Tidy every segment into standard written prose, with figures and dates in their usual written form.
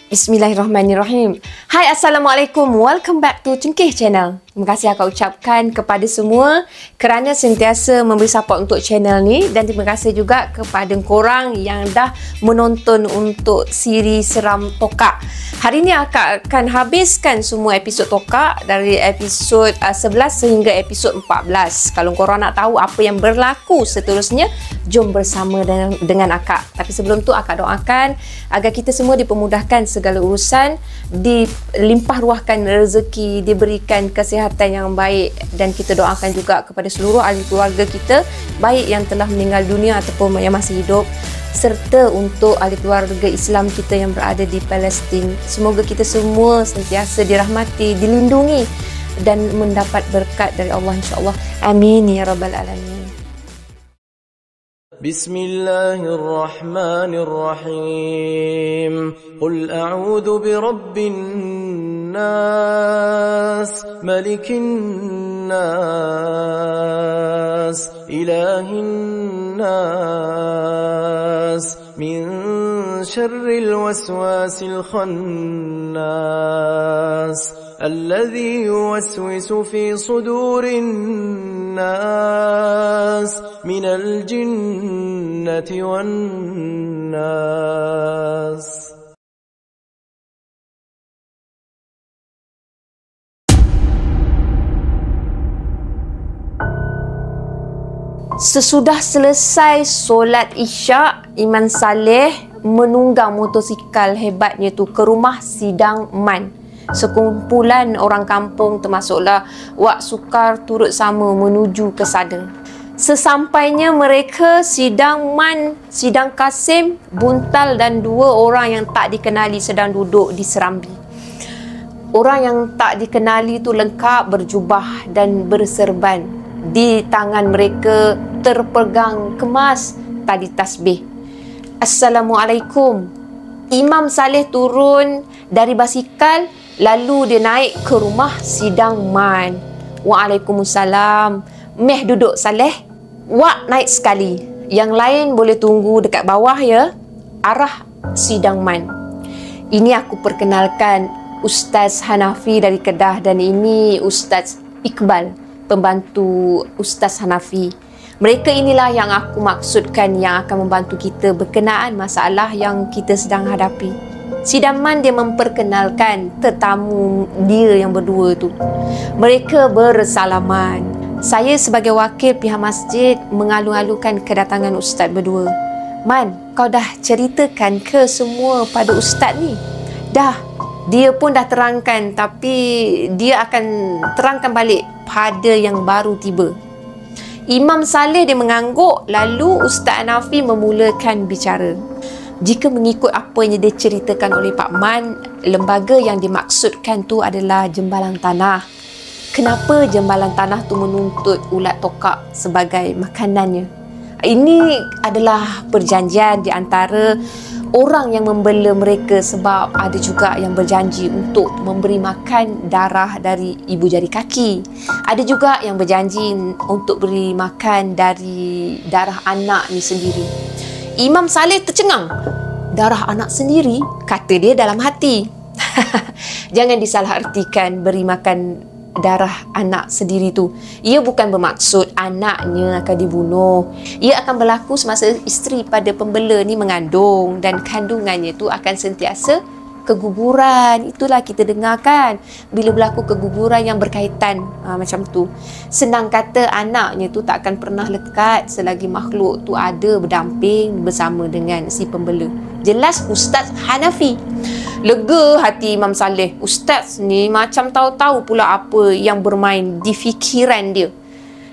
Bismillahirrahmanirrahim. Hai, Assalamualaikum. Welcome back to Cengkeh Channel. Terima kasih akak ucapkan kepada semua kerana sentiasa memberi support untuk channel ni, dan terima kasih juga kepada korang yang dah menonton untuk siri seram Tokak. Hari ni akak akan habiskan semua episod Tokak dari episod 11 sehingga episod 14. Kalau korang nak tahu apa yang berlaku seterusnya, jom bersama dengan akak. Tapi sebelum tu akak doakan agar kita semua dipermudahkan segala urusan, dilimpah ruahkan rezeki, diberikan kesihatan yang baik, dan kita doakan juga kepada seluruh ahli keluarga kita, baik yang telah meninggal dunia ataupun yang masih hidup, serta untuk ahli keluarga Islam kita yang berada di Palestin. Semoga kita semua sentiasa dirahmati, dilindungi dan mendapat berkat dari Allah, insya-Allah. Amin ya rabbal alamin. بسم الله الرحمن الرحيم قل أعوذ برب الناس ملك الناس إله الناس من شر الوسواس الخناس الذي يوسوس في صدور الناس من الجنة والناس. Sesudah selesai solat Isyak, Imam Saleh menunggang motosikal hebatnya tu ke rumah Sidang Man. Sekumpulan orang kampung termasuklah Wak Sukar turut sama menuju ke sana. Sesampainya mereka, Sidang Man, Sidang Kasim, Buntal dan dua orang yang tak dikenali sedang duduk di serambi. Orang yang tak dikenali tu lengkap berjubah dan berserban. Di tangan mereka terpegang kemas tali tasbih. Assalamualaikum. Imam Saleh turun dari basikal, lalu dia naik ke rumah Sidang Man. Waalaikumsalam. Meh duduk Saleh. Wak naik sekali. Yang lain boleh tunggu dekat bawah ya. Arah Sidang Man. Ini aku perkenalkan Ustaz Hanafi dari Kedah, dan ini Ustaz Iqbal, pembantu Ustaz Hanafi. Mereka inilah yang aku maksudkan yang akan membantu kita berkenaan masalah yang kita sedang hadapi. Sidang Man dia memperkenalkan tetamu dia yang berdua tu. Mereka bersalaman. Saya sebagai wakil pihak masjid mengalu-alukan kedatangan ustaz berdua. Man, kau dah ceritakan ke semua pada ustaz ni? Dah. Dia pun dah terangkan, tapi dia akan terangkan balik pada yang baru tiba. Imam Saleh dia mengangguk, lalu Ustaz Hanafi memulakan bicara. Jika mengikut apa yang dia ceritakan oleh Pak Man, lembaga yang dimaksudkan tu adalah Jembalan Tanah. Kenapa Jembalan Tanah tu menuntut ulat tokak sebagai makanannya? Ini adalah perjanjian di antara orang yang membela mereka, sebab ada juga yang berjanji untuk memberi makan darah dari ibu jari kaki. Ada juga yang berjanji untuk beri makan dari darah anak ni sendiri. Imam Saleh tercengang. Darah anak sendiri? Kata dia dalam hati. Jangan disalahartikan beri makan darah anak sendiri tu. Ia bukan bermaksud anaknya akan dibunuh. Ia akan berlaku semasa isteri pada pembela ni mengandung, dan kandungannya tu akan sentiasa keguguran. Itulah kita dengarkan bila berlaku keguguran yang berkaitan macam tu. Senang kata, anaknya tu tak akan pernah lekat selagi makhluk tu ada berdamping bersama dengan si pembela. Jelas Ustaz Hanafi. Lega hati Imam Saleh. Ustaz ni macam tahu-tahu pula apa yang bermain di fikiran dia.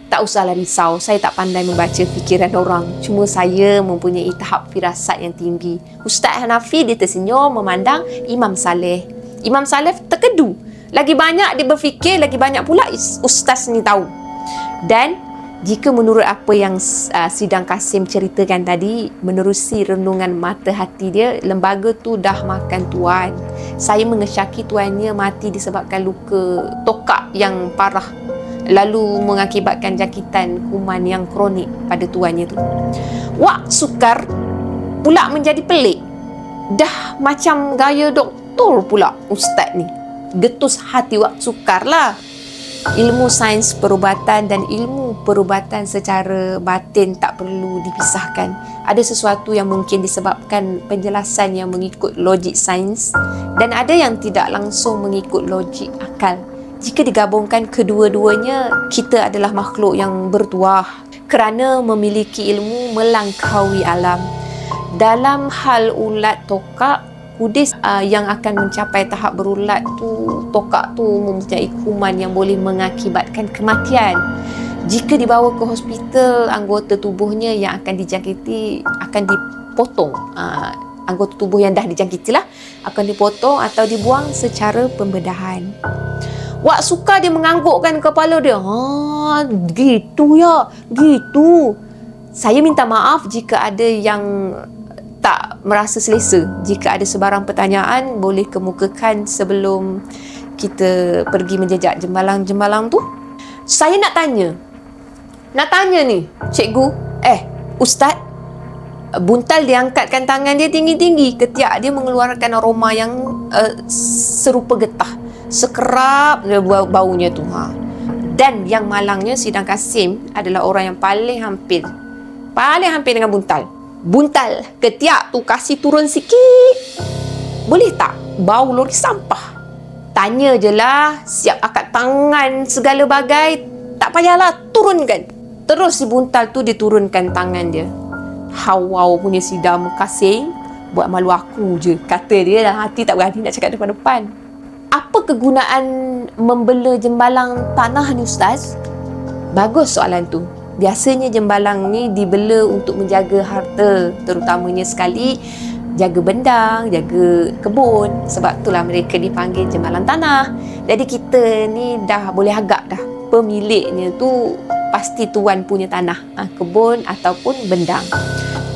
Tak usahlah risau, saya tak pandai membaca fikiran orang. Cuma saya mempunyai tahap firasat yang tinggi. Ustaz Hanafi dia tersenyum memandang Imam Saleh. Imam Saleh terkedu. Lagi banyak dia berfikir, lagi banyak pula Ustaz ni tahu. Dan jika menurut apa yang Sidang Kasim ceritakan tadi, menerusi renungan mata hati dia, lembaga tu dah makan tuan. Saya mengesyaki tuannya mati disebabkan luka tokak yang parah, lalu mengakibatkan jangkitan kuman yang kronik pada tuannya tu. Wak Sukar pula menjadi pelik. Dah macam gaya betul pula ustaz ni. Getus hati Wak Sukar lah. Ilmu sains perubatan dan ilmu perubatan secara batin tak perlu dipisahkan. Ada sesuatu yang mungkin disebabkan penjelasan yang mengikut logik sains dan ada yang tidak langsung mengikut logik akal. Jika digabungkan kedua-duanya, kita adalah makhluk yang bertuah kerana memiliki ilmu melangkaui alam. Dalam hal ulat tokak, kudis yang akan mencapai tahap berulat tu, tokak tu mempunyai kuman yang boleh mengakibatkan kematian. Jika dibawa ke hospital, anggota tubuhnya yang akan dijangkiti akan dipotong. Anggota tubuh yang dah dijangkiti lah akan dipotong atau dibuang secara pembedahan. Wak Sukar dia menganggukkan kepala dia. Gitu ya, gitu. Saya minta maaf jika ada yang tak merasa selesa. Jika ada sebarang pertanyaan, boleh kemukakan sebelum kita pergi menjejak jembalang-jembalang tu. Saya nak tanya ni, cikgu. Ustaz, buntal dia angkatkan tangan dia tinggi-tinggi. Ketiak dia mengeluarkan aroma yang serupa getah. Sekerap dia baunya tu. Dan yang malangnya, Sidang Kasim adalah orang yang paling hampir dengan buntal. Buntal ketiak tu kasih turun sikit. Boleh tak? Bau lori sampah. Tanya je lah, siap akad tangan segala bagai. Tak payahlah, turunkan. Terus si buntal tu dia turunkan tangan dia. Hawau punya Sidang Kasim, buat malu aku je, kata dia dalam hati, tak berani nak cakap depan-depan. Apa kegunaan membela jembalang tanah ni Ustaz? Bagus soalan tu. Biasanya jembalang ni dibela untuk menjaga harta, terutamanya sekali jaga bendang, jaga kebun. Sebab itulah mereka dipanggil jembalang tanah. Jadi kita ni dah boleh agak dah, pemiliknya tu pasti tuan punya tanah, kebun ataupun bendang.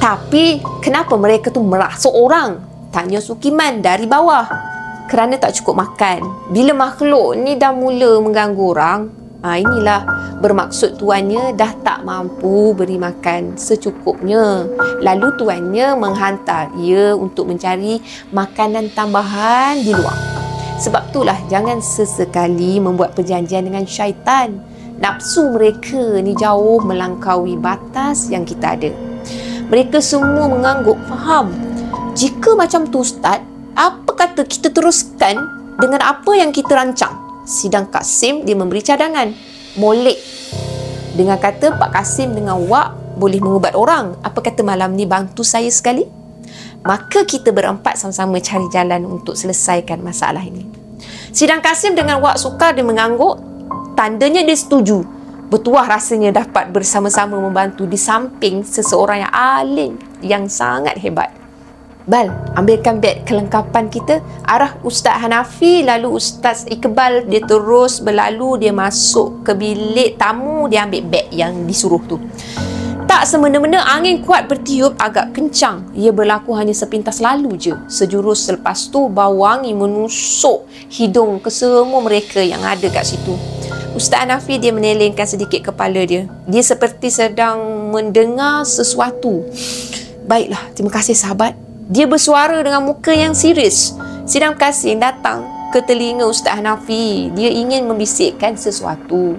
Tapi kenapa mereka tu merasuk orang? Tanya Sukiman dari bawah. Kerana tak cukup makan. Bila makhluk ni dah mula mengganggu orang, inilah bermaksud tuannya dah tak mampu beri makan secukupnya. Lalu tuannya menghantar ia untuk mencari makanan tambahan di luar. Sebab itulah jangan sesekali membuat perjanjian dengan syaitan. Nafsu mereka ni jauh melangkaui batas yang kita ada. Mereka semua mengangguk faham. Jika macam tu Ustaz, apa kata kita teruskan dengan apa yang kita rancang? Sidang Kasim dia memberi cadangan. Molek. Dengan kata Pak Kasim dengan Wak boleh mengubat orang. Apa kata malam ni bantu saya sekali? Maka kita berempat sama-sama cari jalan untuk selesaikan masalah ini. Sidang Kasim dengan Wak Sukar dia mengangguk. Tandanya dia setuju. Bertuah rasanya dapat bersama-sama membantu di samping seseorang yang alim, yang sangat hebat. Bal, ambilkan beg kelengkapan kita. Arah Ustaz Hanafi, lalu Ustaz Iqbal dia terus berlalu, dia masuk ke bilik tamu, dia ambil beg yang disuruh tu. Tak semena-mena angin kuat bertiup agak kencang. Ia berlaku hanya sepintas lalu je. Sejurus selepas tu bau wangi menusuk hidung ke semua mereka yang ada kat situ. Ustaz Hanafi dia menelengkan sedikit kepala dia. Dia seperti sedang mendengar sesuatu. Baiklah, terima kasih sahabat. Dia bersuara dengan muka yang serius. Sidang Kasim datang ke telinga Ustaz Hanafi. Dia ingin membisikkan sesuatu.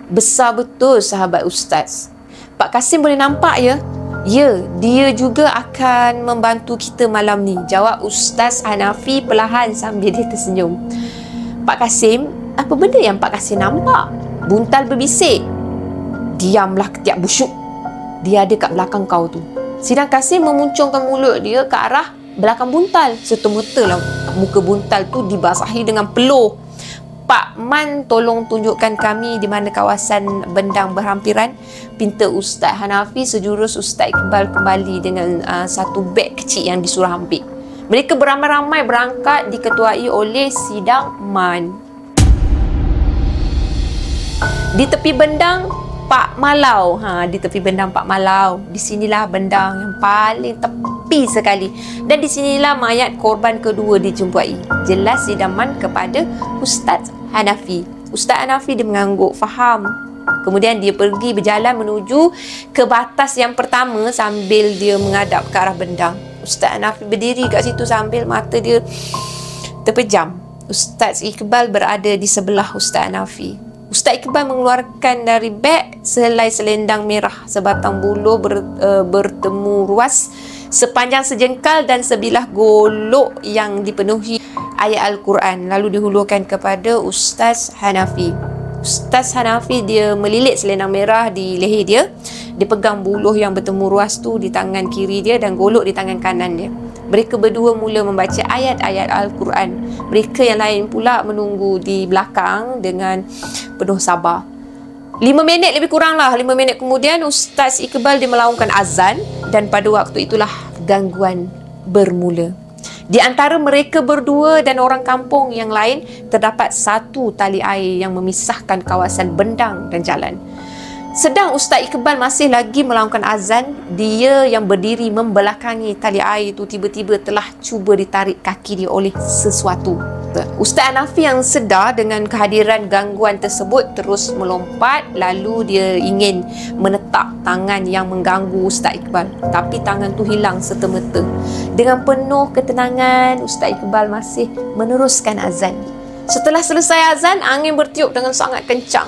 Besar betul sahabat Ustaz. Pak Kasim boleh nampak ya? Ya, dia juga akan membantu kita malam ni. Jawab Ustaz Hanafi perlahan sambil dia tersenyum. Pak Kasim, apa benda yang Pak Kasim nampak? Buntal berbisik. Diamlah ketiak busuk. Dia ada kat belakang kau tu. Sidang Kasim memuncungkan mulut dia ke arah belakang buntal. Serta-merta lah muka buntal tu dibasahi dengan peluh. Pak Man, tolong tunjukkan kami di mana kawasan bendang berhampiran. Pinta Ustaz Hanafi. Sejurus Ustaz Iqbal kembali dengan satu beg kecil yang disuruh ambil. Mereka beramai-ramai berangkat diketuai oleh Sidang Man. Di tepi bendang Pak Malau. Di tepi bendang Pak Malau. Di sinilah bendang yang paling tepi sekali. Dan di sinilah mayat korban kedua dijumpai. Jelas didaman kepada Ustaz Hanafi. Ustaz Hanafi dia mengangguk, faham. Kemudian dia pergi berjalan menuju ke batas yang pertama sambil dia menghadap ke arah bendang. Ustaz Hanafi berdiri kat situ sambil mata dia terpejam. Ustaz Iqbal berada di sebelah Ustaz Hanafi. Ustaz Iqbal mengeluarkan dari beg sehelai selendang merah sebatang buluh bertemu ruas sepanjang sejengkal dan sebilah golok yang dipenuhi ayat Al-Quran, lalu dihulurkan kepada Ustaz Hanafi. Ustaz Hanafi dia melilit selendang merah di leher dia. Dia pegang buluh yang bertemu ruas tu di tangan kiri dia dan golok di tangan kanan dia. Mereka berdua mula membaca ayat-ayat Al-Quran. Mereka yang lain pula menunggu di belakang dengan penuh sabar. 5 minit lebih kurang lah, 5 minit kemudian Ustaz Iqbal dia melaungkan azan dan pada waktu itulah gangguan bermula. Di antara mereka berdua dan orang kampung yang lain terdapat satu tali air yang memisahkan kawasan bendang dan jalan. Sedang Ustaz Iqbal masih lagi melaungkan azan, dia yang berdiri membelakangi tali air itu tiba-tiba telah cuba ditarik kaki dia oleh sesuatu. Ustaz Hanafi yang sedar dengan kehadiran gangguan tersebut terus melompat, lalu dia ingin menetak tangan yang mengganggu Ustaz Iqbal. Tapi tangan tu hilang serta-merta. Dengan penuh ketenangan, Ustaz Iqbal masih meneruskan azan. Setelah selesai azan, angin bertiup dengan sangat kencang.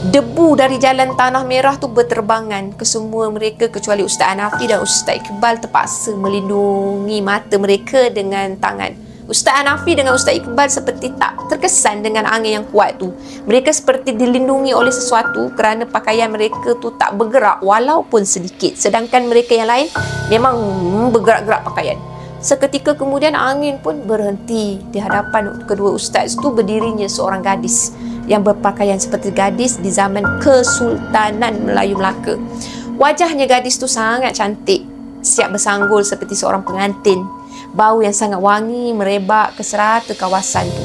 Debu dari jalan tanah merah tu berterbangan ke semua mereka kecuali Ustaz Hanafi dan Ustaz Iqbal terpaksa melindungi mata mereka dengan tangan. Ustaz Hanafi dengan Ustaz Iqbal seperti tak terkesan dengan angin yang kuat tu. Mereka seperti dilindungi oleh sesuatu kerana pakaian mereka tu tak bergerak walaupun sedikit. Sedangkan mereka yang lain memang bergerak-gerak pakaian. Seketika kemudian angin pun berhenti. Di hadapan kedua ustaz tu berdirinya seorang gadis yang berpakaian seperti gadis di zaman Kesultanan Melayu Melaka. Wajahnya gadis tu sangat cantik, siap bersanggul seperti seorang pengantin. Bau yang sangat wangi merebak ke serata kawasan tu.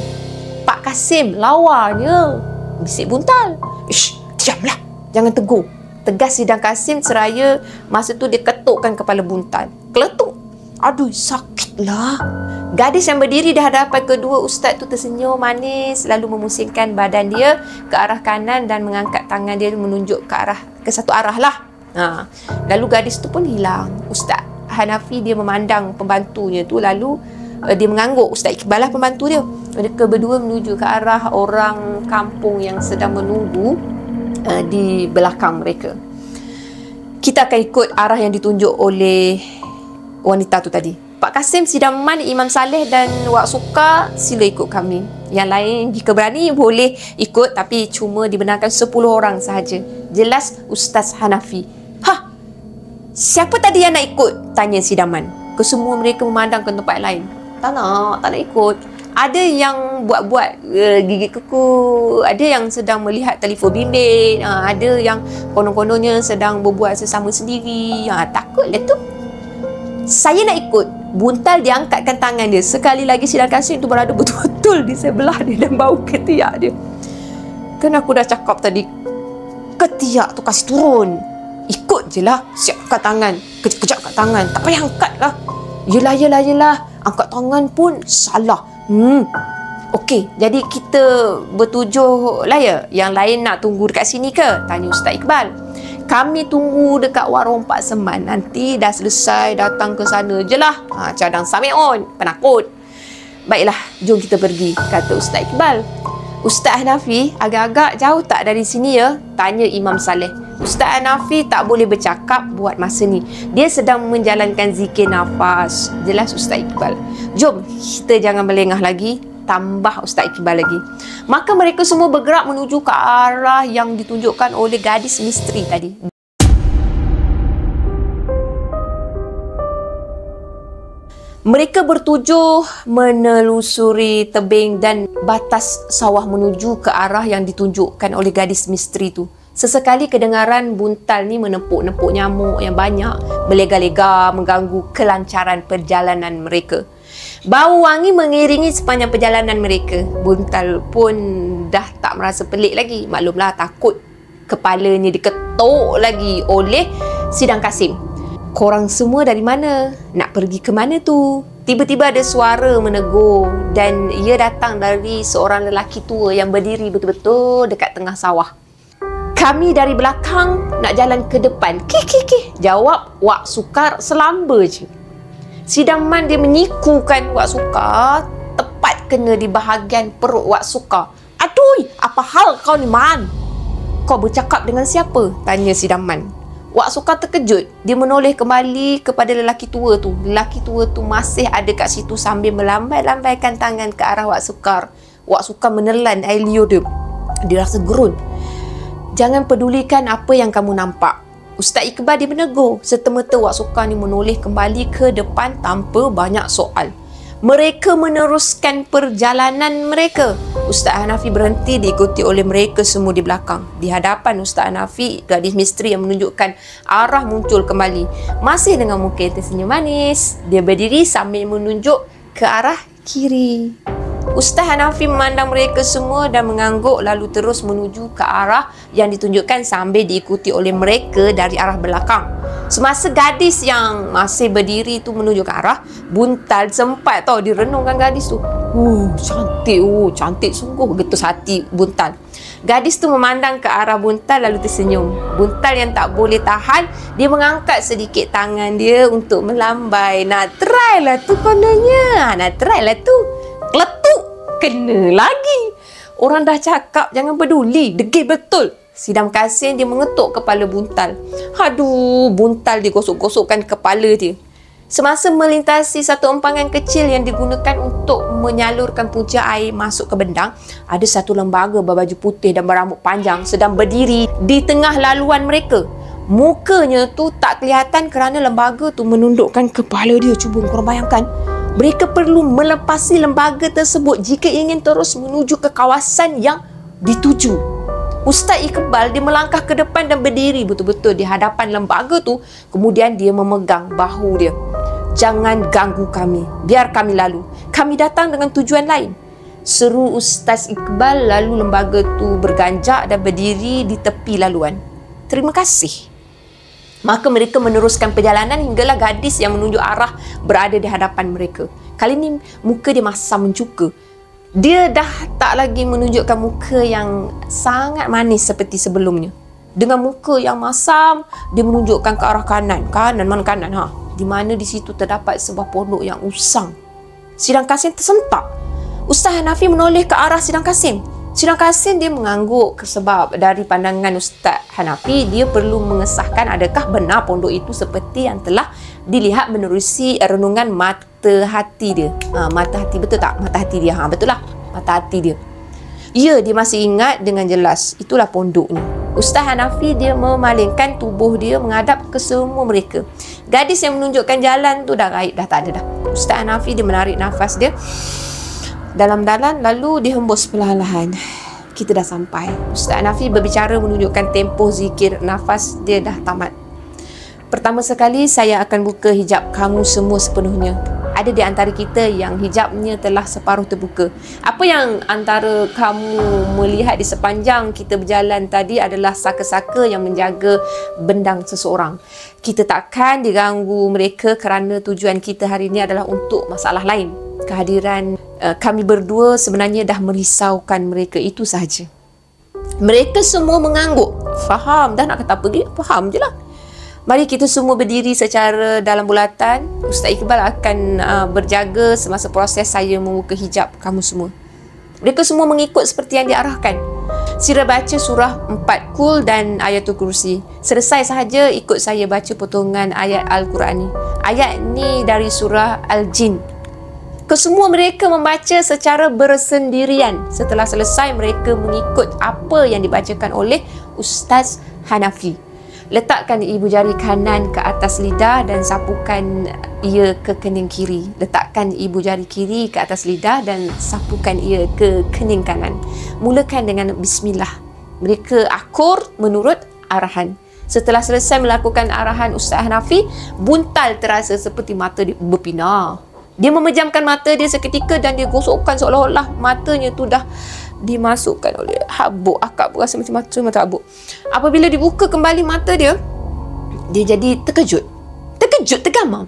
Pak Kasim, lawanya, bisik Buntal. Ish, diamlah, jangan tegur. Tegas Sidang Kasim seraya masa tu dia ketukkan kepala Buntal. Keletuk. Aduh, sakitlah. Gadis yang berdiri di hadapan kedua ustaz tu tersenyum manis, lalu memusingkan badan dia ke arah kanan dan mengangkat tangan dia menunjuk ke satu arah lah. Lalu gadis tu pun hilang. Ustaz Hanafi dia memandang pembantunya tu, lalu dia mengangguk. Ustaz Iqbal lah pembantu dia. Mereka berdua menuju ke arah orang kampung yang sedang menunggu di belakang mereka. Kita akan ikut arah yang ditunjuk oleh wanita tu tadi. Pak Kasim, Sidaman, Imam Saleh dan Wak Suka, sila ikut kami. Yang lain jika berani boleh ikut, tapi cuma dibenarkan 10 orang sahaja. Jelas Ustaz Hanafi. Siapa tadi yang nak ikut? Tanya Sidaman. Kesemua mereka memandang ke tempat lain. Tak nak ikut. Ada yang buat-buat gigit kuku, ada yang sedang melihat telefon bimbit, ada yang konon-kononnya sedang berbuat sesama sendiri. Takutlah tu. Saya nak ikut. Buntal diangkatkan tangan dia. Sekali lagi Sidang Kasim tu berada betul-betul di sebelah dia dan bau ketiak dia. Kan aku dah cakap tadi, ketiak tu kasih turun. Ikut je lah. Siap kat tangan. Kejap kat tangan. Tak payah angkat lah. Yelah. Angkat tangan pun salah. Okey, jadi kita bertujuh lah ya. Yang lain nak tunggu dekat sini ke? Tanya Ustaz Iqbal. Kami tunggu dekat warung Pak Seman. Nanti dah selesai datang ke sana je lah. Cadang Sami'un. Penakut. Baiklah, jom kita pergi, kata Ustaz Iqbal. Ustaz Hanafi, agak-agak jauh tak dari sini ya? Tanya Imam Saleh. Ustaz Hanafi tak boleh bercakap buat masa ni. Dia sedang menjalankan zikir nafas. Jelas Ustaz Iqbal. Jom, kita jangan melengah lagi. Tambah Ustaz Iqbal lagi. Maka mereka semua bergerak menuju ke arah yang ditunjukkan oleh gadis misteri tadi. Mereka bertujuh menelusuri tebing dan batas sawah menuju ke arah yang ditunjukkan oleh gadis misteri tu. Sesekali kedengaran buntal ni menepuk-nepuk nyamuk yang banyak, berlega-lega mengganggu kelancaran perjalanan mereka. Bau wangi mengiringi sepanjang perjalanan mereka. Buntal pun dah tak merasa pelik lagi. Maklumlah, takut kepalanya diketuk lagi oleh Sidang Kasim. Korang semua dari mana? Nak pergi ke mana tu? Tiba-tiba ada suara menegur dan ia datang dari seorang lelaki tua yang berdiri betul-betul dekat tengah sawah. Kami dari belakang nak jalan ke depan. Kih. Jawab Wak Sukar selamba je. Sidaman dia menyikukan Wak Sukar tak kena di bahagian perut Wak Suka. "Aduh, apa hal kau ni, Man? Kau bercakap dengan siapa?" tanya si Daman. Wak Suka terkejut. Dia menoleh kembali kepada lelaki tua tu. Lelaki tua tu masih ada kat situ sambil melambai-lambaikan tangan ke arah Wak Sukar. Wak Sukar menelan air liur dia. Dia rasa gerun. "Jangan pedulikan apa yang kamu nampak." Ustaz Iqbal dia menegur. Serta-merta Wak Sukar ni menoleh kembali ke depan tanpa banyak soal. Mereka meneruskan perjalanan mereka. Ustaz Hanafi berhenti diikuti oleh mereka semua di belakang. Di hadapan Ustaz Hanafi, gadis misteri yang menunjukkan arah muncul kembali. Masih dengan muka yang tersenyum manis. Dia berdiri sambil menunjuk ke arah kiri. Ustaz Hanafi memandang mereka semua dan mengangguk lalu terus menuju ke arah yang ditunjukkan sambil diikuti oleh mereka dari arah belakang. Semasa gadis yang masih berdiri tu menuju ke arah, Buntal sempat tau direnungkan gadis tu. Cantik, cantik sungguh, getus hati Buntal. Gadis tu memandang ke arah Buntal lalu tersenyum. Buntal yang tak boleh tahan, dia mengangkat sedikit tangan dia untuk melambai. Nak try lah tu kononnya. Nak try lah tu. Letup, kena lagi. Orang dah cakap jangan peduli, degil betul. Sidam Kasim dia mengetuk kepala Buntal. Aduh, Buntal digosok-gosokkan kepala dia. Semasa melintasi satu empangan kecil yang digunakan untuk menyalurkan punca air masuk ke bendang, ada satu lembaga berbaju putih dan berambut panjang sedang berdiri di tengah laluan mereka. Mukanya tu tak kelihatan kerana lembaga tu menundukkan kepala dia. Cuba korang bayangkan. Mereka perlu melepasi lembaga tersebut jika ingin terus menuju ke kawasan yang dituju. Ustaz Iqbal dia melangkah ke depan dan berdiri betul-betul di hadapan lembaga tu. Kemudian dia memegang bahu dia. "Jangan ganggu kami. Biar kami lalu. Kami datang dengan tujuan lain," seru Ustaz Iqbal. Lalu lembaga tu berganjak dan berdiri di tepi laluan. "Terima kasih." Maka mereka meneruskan perjalanan hinggalah gadis yang menunjuk arah berada di hadapan mereka. Kali ini muka dia masam mencuka. Dia dah tak lagi menunjukkan muka yang sangat manis seperti sebelumnya. Dengan muka yang masam, dia menunjukkan ke arah kanan. Kanan, mana kanan? Di mana di situ terdapat sebuah pondok yang usang. Sidang Kasim tersentak. Ustaz Hanafi menoleh ke arah Sidang Kasim. Sidang Kasim dia mengangguk sebab dari pandangan Ustaz Hanafi, dia perlu mengesahkan adakah benar pondok itu seperti yang telah dilihat menerusi renungan mata hati dia. Mata hati, betul tak? Mata hati dia. Betul lah. Mata hati dia. Ya, dia masih ingat dengan jelas. Itulah pondoknya. Ustaz Hanafi dia memalingkan tubuh dia menghadap ke semua mereka. Gadis yang menunjukkan jalan tu dah gaib, dah tak ada dah. Ustaz Hanafi dia menarik nafas dia dalam-dalam lalu dihembus perlahan-lahan. Kita dah sampai. Ustaz Hanafi berbicara menunjukkan tempoh zikir. Nafas dia dah tamat. "Pertama sekali saya akan buka hijab kamu semua sepenuhnya. Ada di antara kita yang hijabnya telah separuh terbuka. Apa yang antara kamu melihat di sepanjang kita berjalan tadi adalah saka-saka yang menjaga bendang seseorang. Kita takkan diganggu mereka kerana tujuan kita hari ini adalah untuk masalah lain. Kehadiran kami berdua sebenarnya dah merisaukan mereka, itu sahaja." Mereka semua mengangguk. Faham dah nak kata apa dia? Faham je lah. Mari kita semua berdiri secara dalam bulatan. Ustaz Iqbal akan berjaga semasa proses saya membuka hijab kamu semua. Mereka semua mengikut seperti yang diarahkan. Sila baca surah 4 Kul dan Ayatul Kursi. Selesai sahaja ikut saya baca potongan ayat Al-Quran ni. Ayat ni dari surah Al-Jin. Kesemua mereka membaca secara bersendirian. Setelah selesai, mereka mengikut apa yang dibacakan oleh Ustaz Hanafi. Letakkan ibu jari kanan ke atas lidah dan sapukan ia ke kening kiri. Letakkan ibu jari kiri ke atas lidah dan sapukan ia ke kening kanan. Mulakan dengan bismillah. Mereka akur menurut arahan. Setelah selesai melakukan arahan Ustaz Hanafi, Buntal terasa seperti mata dia berpinar. Dia memejamkan mata dia seketika dan dia gosokkan seolah-olah matanya tu dah dimasukkan oleh habuk. Akak rasa macam mata habuk. Apabila dibuka kembali mata dia, dia jadi terkejut, tergamam.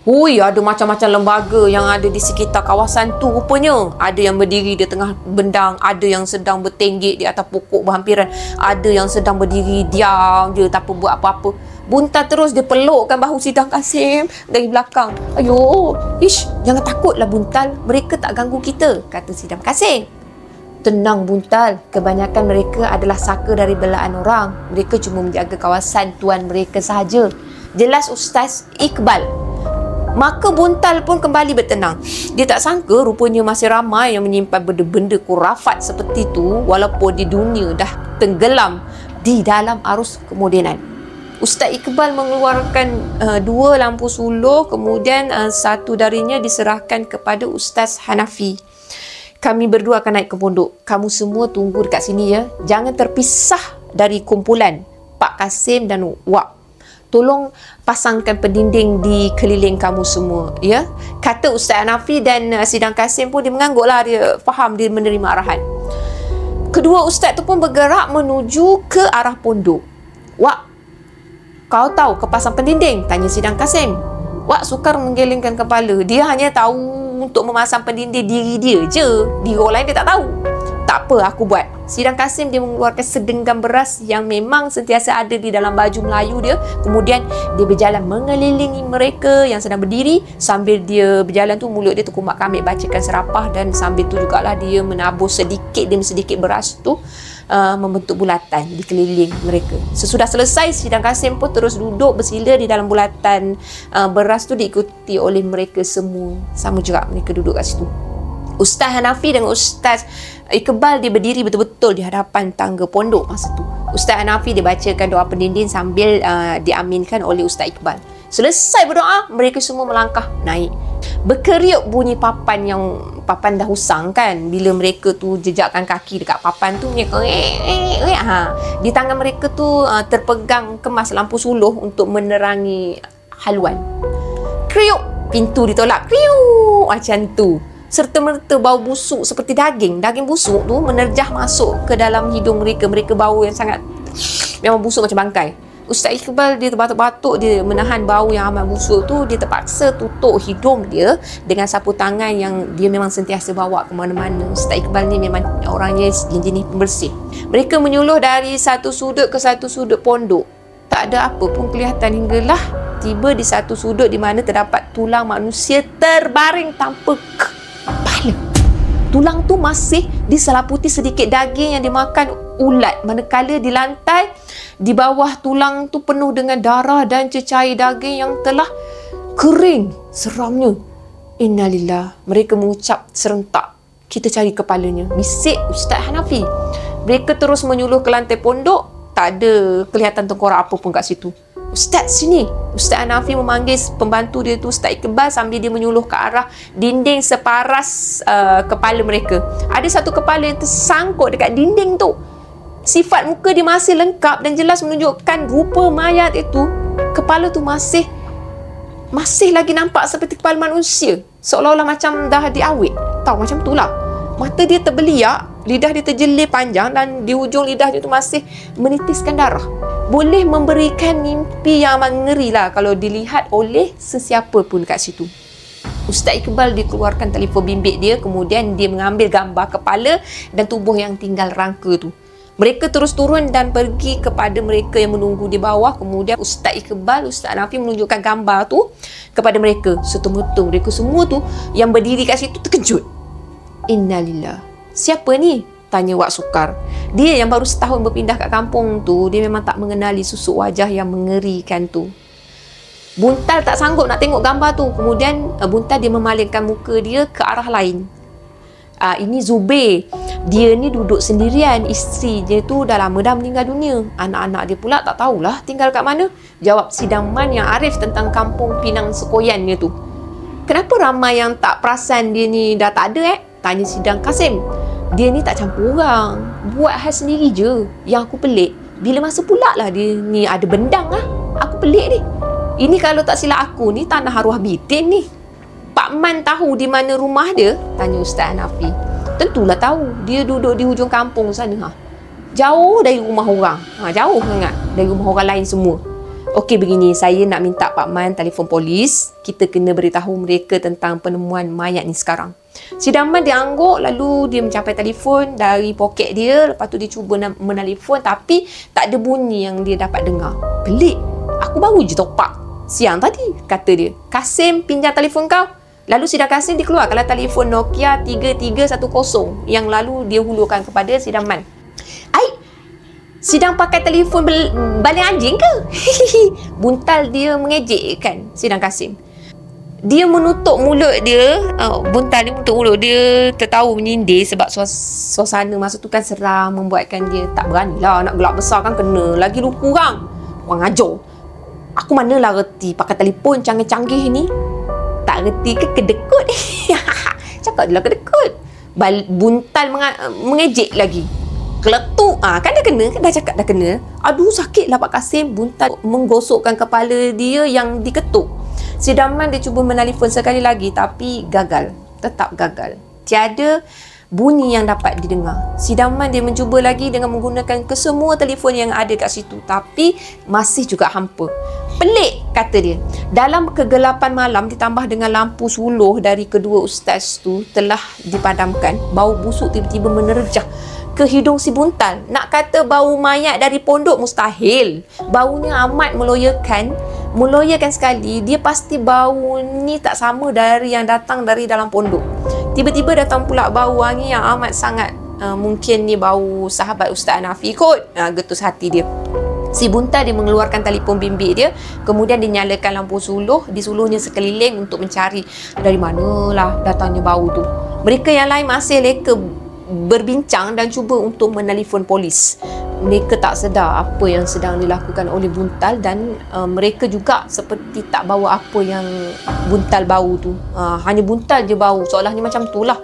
Ada macam-macam lembaga yang ada di sekitar kawasan tu rupanya. Ada yang berdiri di tengah bendang, ada yang sedang bertenggek di atas pokok berhampiran, ada yang sedang berdiri diam je tanpa buat apa-apa. Buntal terus dia pelukkan bahu Sidang Kasim dari belakang. Ayo, ish, jangan takutlah Buntal. Mereka tak ganggu kita, kata Sidang Kasim. Tenang Buntal, kebanyakan mereka adalah saka dari belaan orang. Mereka cuma menjaga kawasan tuan mereka sahaja. Jelas Ustaz Iqbal. Maka Buntal pun kembali bertenang. Dia tak sangka rupanya masih ramai yang menyimpan benda-benda kurafat seperti itu walaupun di dunia dah tenggelam di dalam arus kemodenan. Ustaz Iqbal mengeluarkan 2 lampu suluh, kemudian satu darinya diserahkan kepada Ustaz Hanafi. Kami berdua akan naik ke pondok. Kamu semua tunggu dekat sini ya. Jangan terpisah dari kumpulan Pak Kasim dan Wak. Tolong pasangkan pendinding di keliling kamu semua ya. Kata Ustaz Hanafi, dan Sidang Kasim pun dia mengangguklah, dia faham, dia menerima arahan. Kedua ustaz tu pun bergerak menuju ke arah pondok. Wak, kau tahu kepasang pendinding? Tanya Sidang Kasim. Wak sukar menggelengkan kepala. Dia hanya tahu untuk memasang pendinding diri dia je. Diri orang lain dia tak tahu. Tak apa, aku buat. Sidang Kasim dia mengeluarkan segenggam beras yang memang sentiasa ada di dalam baju Melayu dia. Kemudian dia berjalan mengelilingi mereka yang sedang berdiri. Sambil dia berjalan tu, mulut dia terkumak kamik bacakan serapah, dan sambil tu jugalah dia menabur sedikit demi sedikit beras tu membentuk bulatan di keliling mereka. Sesudah selesai, Sidang Kasim pun terus duduk bersila di dalam bulatan beras tu, diikuti oleh mereka semua. Sama juga mereka duduk kat situ. Ustaz Hanafi dengan Ustaz Iqbal dia berdiri betul-betul di hadapan tangga pondok masa tu. Ustaz Hanafi dia bacakan doa pendinding sambil diaminkan oleh Ustaz Iqbal. Selesai berdoa, mereka semua melangkah naik. Berkeriuk bunyi papan dah usang kan. Bila mereka tu jejakkan kaki dekat papan tu, di tangan mereka tu terpegang kemas lampu suluh untuk menerangi haluan. Kriuk, pintu ditolak. Kriuk, macam tu. Serta-merta bau busuk seperti daging busuk tu menerjah masuk ke dalam hidung mereka. Mereka bau yang sangat memang busuk macam bangkai. Ustaz Iqbal dia terbatuk-batuk, dia menahan bau yang amat busuk tu. Dia terpaksa tutup hidung dia dengan sapu tangan yang dia memang sentiasa bawa ke mana-mana. Ustaz Iqbal ni memang orangnya jenis pembersih. Mereka menyuluh dari satu sudut ke satu sudut pondok. Tak ada apa pun kelihatan hinggalah tiba di satu sudut di mana terdapat tulang manusia terbaring tanpa kepala. Tulang tu masih diselaputi sedikit daging yang dimakan ulat, manakala di lantai di bawah tulang tu penuh dengan darah dan cecair daging yang telah kering. Seramnya. Innalillah. Mereka mengucap serentak, kita cari kepalanya, bisik Ustaz Hanafi. Mereka terus menyuluh ke lantai pondok. Tak ada kelihatan tengkorak apa pun kat situ. Ustaz, sini. Ustaz Hanafi memanggil pembantu dia tu, Ustaz Iqbal, sambil dia menyuluh ke arah dinding separas kepala mereka. Ada satu kepala yang tersangkut dekat dinding tu. Sifat muka dia masih lengkap dan jelas menunjukkan rupa mayat itu. Kepala tu masih lagi nampak seperti kepala manusia. Seolah-olah macam dah diawet. Tahu macam tu lah. Mata dia terbeliak, lidah dia terjelir panjang, dan di hujung lidah dia tu masih menitiskan darah. Boleh memberikan mimpi yang amat ngeri lah kalau dilihat oleh sesiapa pun kat situ. Ustaz Iqbal dikeluarkan telefon bimbit dia, kemudian dia mengambil gambar kepala dan tubuh yang tinggal rangka tu. Mereka terus turun dan pergi kepada mereka yang menunggu di bawah. Kemudian Ustaz Iqbal, Ustaz Hanafi menunjukkan gambar tu kepada mereka. Serta-merta mereka semua tu yang berdiri kat situ terkejut. Innalillah. Siapa ni? Tanya Wak Sukar. Dia yang baru setahun berpindah kat kampung tu, dia memang tak mengenali susuk wajah yang mengerikan tu. Buntal tak sanggup nak tengok gambar tu. Kemudian Buntal dia memalingkan muka dia ke arah lain. Ini Zubair. Dia ni duduk sendirian. Isteri dia tu dah lama dah meninggal dunia. Anak-anak dia pula tak tahulah tinggal kat mana. Jawab Sidang Man yang arif tentang kampung Pinang Sekoyan dia tu. Kenapa ramai yang tak perasan dia ni dah tak ada Tanya Sidang Kasim. Dia ni tak campur orang. Buat hal sendiri je. Yang aku pelik, bila masa pula lah dia ni ada bendang lah. Aku pelik ni. Ini kalau tak silap aku ni tanah arwah bitin ni. Pak Man tahu di mana rumah dia? Tanya Ustaz Hanafi. Tentulah tahu. Dia duduk di hujung kampung sana. Jauh dari rumah orang. Jauh sangat dari rumah orang lain semua. Okey, begini, saya nak minta Pak Man telefon polis. Kita kena beritahu mereka tentang penemuan mayat ni sekarang. Sidang Man dia angguk, lalu dia mencapai telefon dari poket dia. Lepas tu dia cuba menelefon, tapi tak ada bunyi yang dia dapat dengar. Pelik. Aku Aku baru je top up siang tadi, kata dia. Kasim pinjam telefon kau. Lalu Sidang Kasim dikeluarkanlah telefon Nokia 3310 yang lalu dia hulurkan kepada Sidang Man. Sidang pakai telefon baling anjing ke? Buntal dia mengejekkan Sidang Kasim. Dia menutup mulut dia, Buntal dia menutup mulut dia, tertawa menyindir sebab suasana masa tu kan seram, membuatkan dia tak beranilah nak gelak besar kan, kena lagi lupa orang ajar. Aku manalah reti pakai telefon canggih-canggih ni. Tak reti ke kedekut? Cakap dia lah kedekut. Buntal mengejek lagi. Keletuk. Kan dah kena, dah cakap dah kena. Aduh, sakitlah Pak Kasim. Buntal menggosokkan kepala dia yang diketuk. Sidang Man dia cuba menelefon sekali lagi tapi gagal. Tetap gagal. Tiada bunyi yang dapat didengar. Sidang Man dia mencuba lagi dengan menggunakan kesemua telefon yang ada kat situ tapi masih juga hampa. Pelik, kata dia. Dalam kegelapan malam ditambah dengan lampu suluh dari kedua ustaz tu telah dipadamkan, bau busuk tiba-tiba menerjah ke hidung si Buntal. Nak kata bau mayat dari pondok mustahil. Baunya amat meloyakan sekali. Dia pasti bau ni tak sama dari yang datang dari dalam pondok. Tiba-tiba datang pula bau wangi yang amat sangat mungkin ni bau sahabat Ustaz Hanafi kot. Getus hati dia. Si Buntal dia mengeluarkan telefon bimbit dia, kemudian dia nyalakan lampu suluh, disuluhnya sekeliling untuk mencari dari manalah datangnya bau tu. Mereka yang lain masih leka berbincang dan cuba untuk menelefon polis. Mereka tak sedar apa yang sedang dilakukan oleh Buntal dan mereka juga seperti tak bawa apa yang Buntal bau tu. Hanya Buntal je bau, seolahnya macam tu lah.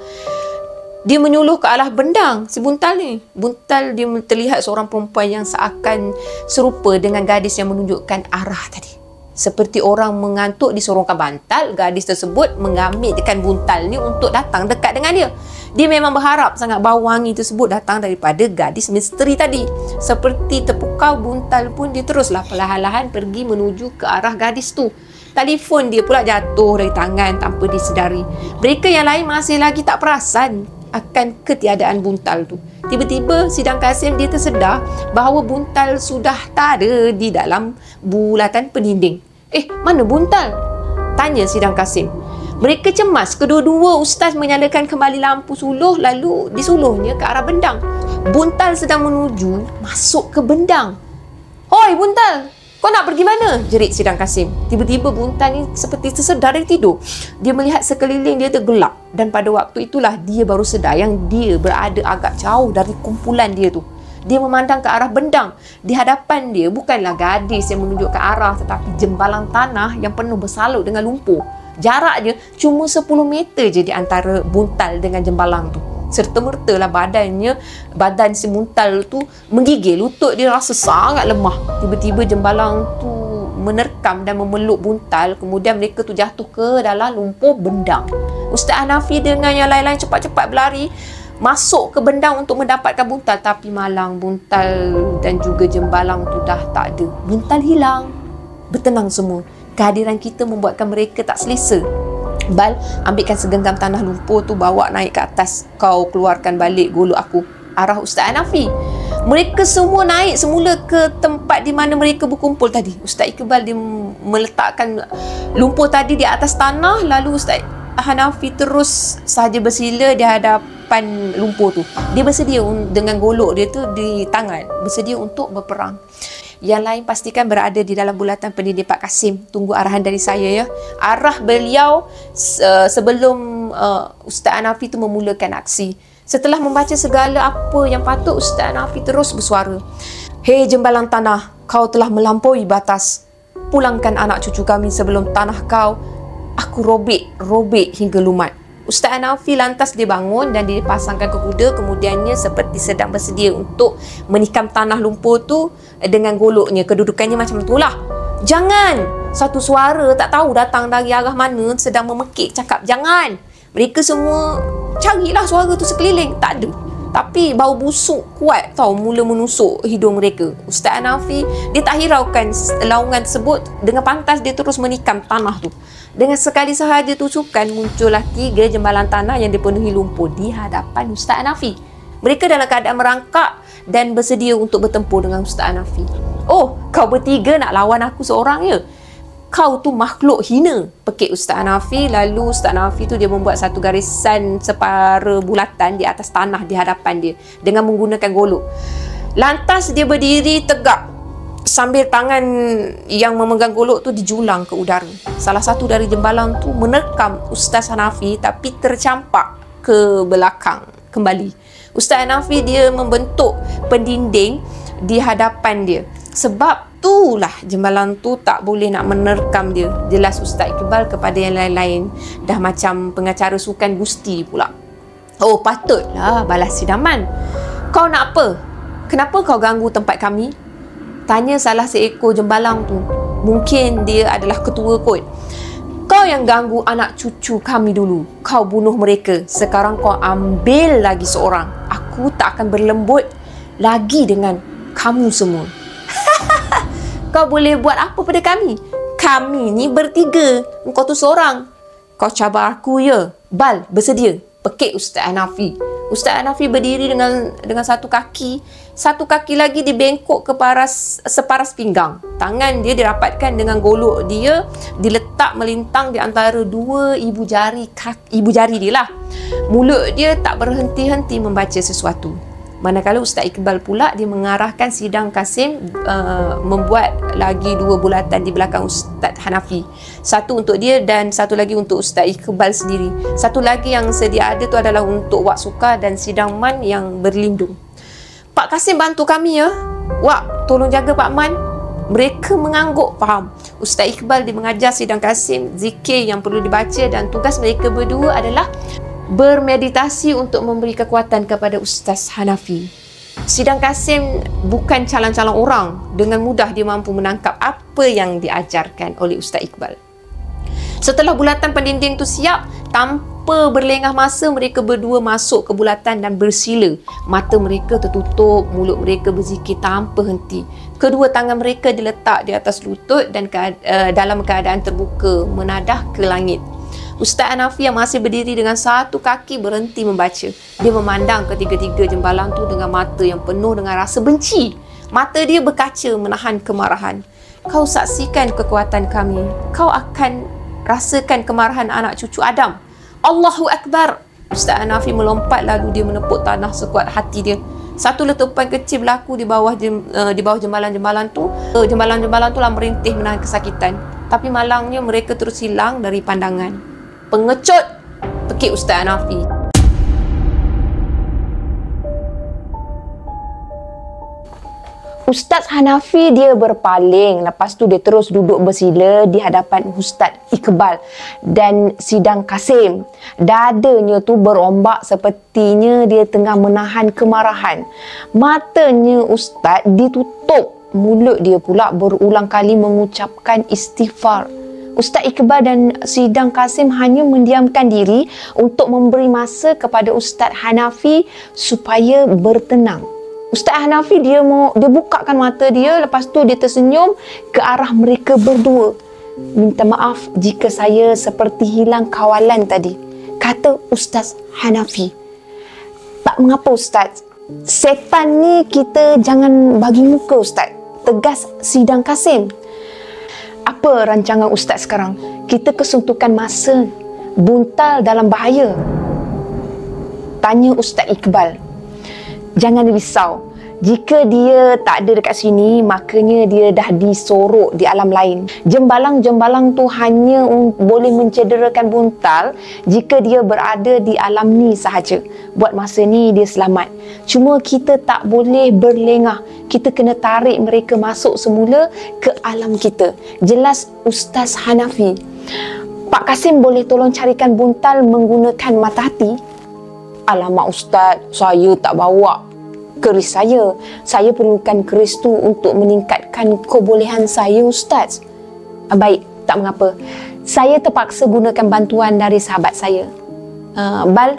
Dia menyuluh ke arah bendang si Buntal ni. Buntal dia terlihat seorang perempuan yang seakan serupa dengan gadis yang menunjukkan arah tadi. Seperti orang mengantuk disorongkan bantal, gadis tersebut mengambilkan Buntal ni untuk datang dekat dengan dia. Dia memang berharap sangat bau wangi tersebut datang daripada gadis misteri tadi. Seperti terpukau, Buntal pun dia teruslah perlahan-lahan pergi menuju ke arah gadis tu. Telefon dia pula jatuh dari tangan tanpa disedari. Mereka yang lain masih lagi tak perasan akan ketiadaan Buntal tu. Tiba-tiba Sidang Kasim dia tersedar bahawa Buntal sudah tak ada di dalam bulatan pendinding. Mana Buntal? Tanya Sidang Kasim. Mereka cemas. Kedua-dua ustaz menyalakan kembali lampu suluh lalu disuluhnya ke arah bendang. Buntal sedang menuju masuk ke bendang. "Hoi Buntal, kau nak pergi mana?" jerit Sidang Kasim. Tiba-tiba Buntal ni seperti tersedar dari tidur. Dia melihat sekeliling dia tergelap dan pada waktu itulah dia baru sedar yang dia berada agak jauh dari kumpulan dia tu. Dia memandang ke arah bendang. Di hadapan dia bukanlah gadis yang menunjukkan arah tetapi jembalan tanah yang penuh bersalut dengan lumpur. Jaraknya cuma 10 meter je di antara Buntal dengan jembalang tu. Serta-mertalah badan si Buntal tu menggigil. Lutut dia rasa sangat lemah. Tiba-tiba jembalang tu menerkam dan memeluk Buntal. Kemudian mereka tu jatuh ke dalam lumpur bendang. Ustaz Hanafi dengan yang lain-lain cepat-cepat berlari masuk ke bendang untuk mendapatkan Buntal. Tapi malang, Buntal dan juga jembalang tu dah tak ada. Buntal hilang. Bertenang semua. Kehadiran kita membuatkan mereka tak selesa. Bal, ambilkan segenggam tanah lumpur tu, bawa naik ke atas. Kau keluarkan balik golok aku. Arah Ustaz Hanafi. Mereka semua naik semula ke tempat di mana mereka berkumpul tadi. Ustaz Iqbal dia meletakkan lumpur tadi di atas tanah. Lalu Ustaz Hanafi terus sahaja bersila di hadapan lumpur tu. Dia bersedia dengan golok dia tu di tangan, bersedia untuk berperang. Yang lain pastikan berada di dalam bulatan pendinding Pak Kasim. Tunggu arahan dari saya ya. Arah beliau sebelum Ustaz Hanafi tu memulakan aksi. Setelah membaca segala apa yang patut, Ustaz Hanafi terus bersuara. "Hei jembalang tanah, kau telah melampaui batas. Pulangkan anak cucu kami sebelum tanah kau aku robek hingga lumat." Ustaz Hanafi lantas dia bangun dan dia pasangkan ke kuda. Kemudiannya seperti sedang bersedia untuk menikam tanah lumpur tu dengan goloknya. Kedudukannya macam itulah. "Jangan!" Satu suara tak tahu datang dari arah mana sedang memekik cakap, "Jangan!" Mereka semua carilah suara tu sekeliling. Tak ada. Tapi bau busuk kuat tau mula menusuk hidung mereka. Ustaz Hanafi dia tak hiraukan laungan tersebut. Dengan pantas dia terus menikam tanah tu. Dengan sekali sahaja tusukan, muncullah 3 jembalan tanah yang dipenuhi lumpur di hadapan Ustaz Hanafi. Mereka dalam keadaan merangkak dan bersedia untuk bertempur dengan Ustaz Hanafi. Oh, kau bertiga nak lawan aku seorang je? Kau tu makhluk hina, pekik Ustaz Hanafi. Lalu Ustaz Hanafi tu dia membuat satu garisan separa bulatan di atas tanah di hadapan dia dengan menggunakan golok. Lantas dia berdiri tegak sambil tangan yang memegang golok tu dijulang ke udara. Salah satu dari jembalang tu menerkam Ustaz Hanafi tapi tercampak ke belakang kembali. Ustaz Hanafi dia membentuk pendinding di hadapan dia. Sebab itulah jembalang tu tak boleh nak menerkam dia. Jelas Ustaz Iqbal kepada yang lain-lain dah macam pengacara sukan gusti pula. Oh, patutlah balas sidaman. Kau nak apa? Kenapa kau ganggu tempat kami? Tanya salah seekor jembalang tu. Mungkin dia adalah ketua kot. Kau yang ganggu anak cucu kami dulu. Kau bunuh mereka. Sekarang kau ambil lagi seorang. Aku tak akan berlembut lagi dengan kamu semua. Kau boleh buat apa pada kami? Kami ni bertiga. Kau tu seorang. Kau cabar aku ya? Bal, bersedia. Pekik Ustaz Hanafi. Ustaz Hanafi berdiri dengan satu kaki. Satu kaki lagi dibengkok ke separas pinggang. Tangan dia dirapatkan dengan golok dia. Diletak melintang di antara dua ibu jari dia lah. Mulut dia tak berhenti-henti membaca sesuatu. Manakala Ustaz Iqbal pula dia mengarahkan sidang Kasim membuat lagi dua bulatan di belakang Ustaz Hanafi. Satu untuk dia dan satu lagi untuk Ustaz Iqbal sendiri. Satu lagi yang sedia ada tu adalah untuk Wak Suka dan sidang Man yang berlindung. Pak Kasim bantu kami ya. Wak, tolong jaga Pak Man. Mereka mengangguk, faham. Ustaz Iqbal dia mengajar sidang Kasim zikir yang perlu dibaca dan tugas mereka berdua adalah bermeditasi untuk memberi kekuatan kepada Ustaz Hanafi. Sidang Kasim bukan calon-calon orang. Dengan mudah dia mampu menangkap apa yang diajarkan oleh Ustaz Iqbal. Setelah bulatan pendinding tu siap, tanpa berlengah masa mereka berdua masuk ke bulatan dan bersila. Mata mereka tertutup, mulut mereka berzikir tanpa henti. Kedua tangan mereka diletak di atas lutut dan dalam keadaan terbuka menadah ke langit. Ustaz Hanafi yang masih berdiri dengan satu kaki berhenti membaca. Dia memandang ketiga-tiga jembalang tu dengan mata yang penuh dengan rasa benci. Mata dia berkaca menahan kemarahan. Kau saksikan kekuatan kami. Kau akan rasakan kemarahan anak cucu Adam. Allahu Akbar. Ustaz Hanafi melompat lalu dia menepuk tanah sekuat hati dia. Satu letupan kecil berlaku di bawah jembalang-jembalang tu. Jembalang-jembalang tu lah merintih menahan kesakitan. Tapi malangnya mereka terus hilang dari pandangan. Pengecut, pekik Ustaz Hanafi. Ustaz Hanafi dia berpaling. Lepas tu dia terus duduk bersila di hadapan Ustaz Iqbal dan sidang Kasim. Dadanya tu berombak sepertinya dia tengah menahan kemarahan. Matanya Ustaz ditutup. Mulut dia pula berulang kali mengucapkan istighfar. Ustaz Iqbal dan sidang Kasim hanya mendiamkan diri untuk memberi masa kepada Ustaz Hanafi supaya bertenang. Ustaz Hanafi dia bukakan mata dia, lepas tu dia tersenyum ke arah mereka berdua. Minta maaf jika saya seperti hilang kawalan tadi, kata Ustaz Hanafi. Tak mengapa Ustaz. Setan ni kita jangan bagi muka Ustaz, tegas sidang Kasim. Apa rancangan Ustaz sekarang? Kita kesuntukan masa. Buntal dalam bahaya. Tanya Ustaz Iqbal. Jangan risau. Jika dia tak ada dekat sini, makanya dia dah disorok di alam lain. Jembalang-jembalang tu hanya boleh mencederakan buntal jika dia berada di alam ni sahaja. Buat masa ni dia selamat. Cuma kita tak boleh berlengah. Kita kena tarik mereka masuk semula ke alam kita. Jelas Ustaz Hanafi. Pak Kasim boleh tolong carikan buntal menggunakan mata hati? Alamak Ustaz, saya tak bawa keris saya. Saya perlukan keris tu untuk meningkatkan kebolehan saya Ustaz. Baik, tak mengapa. Saya terpaksa gunakan bantuan dari sahabat saya. Bal,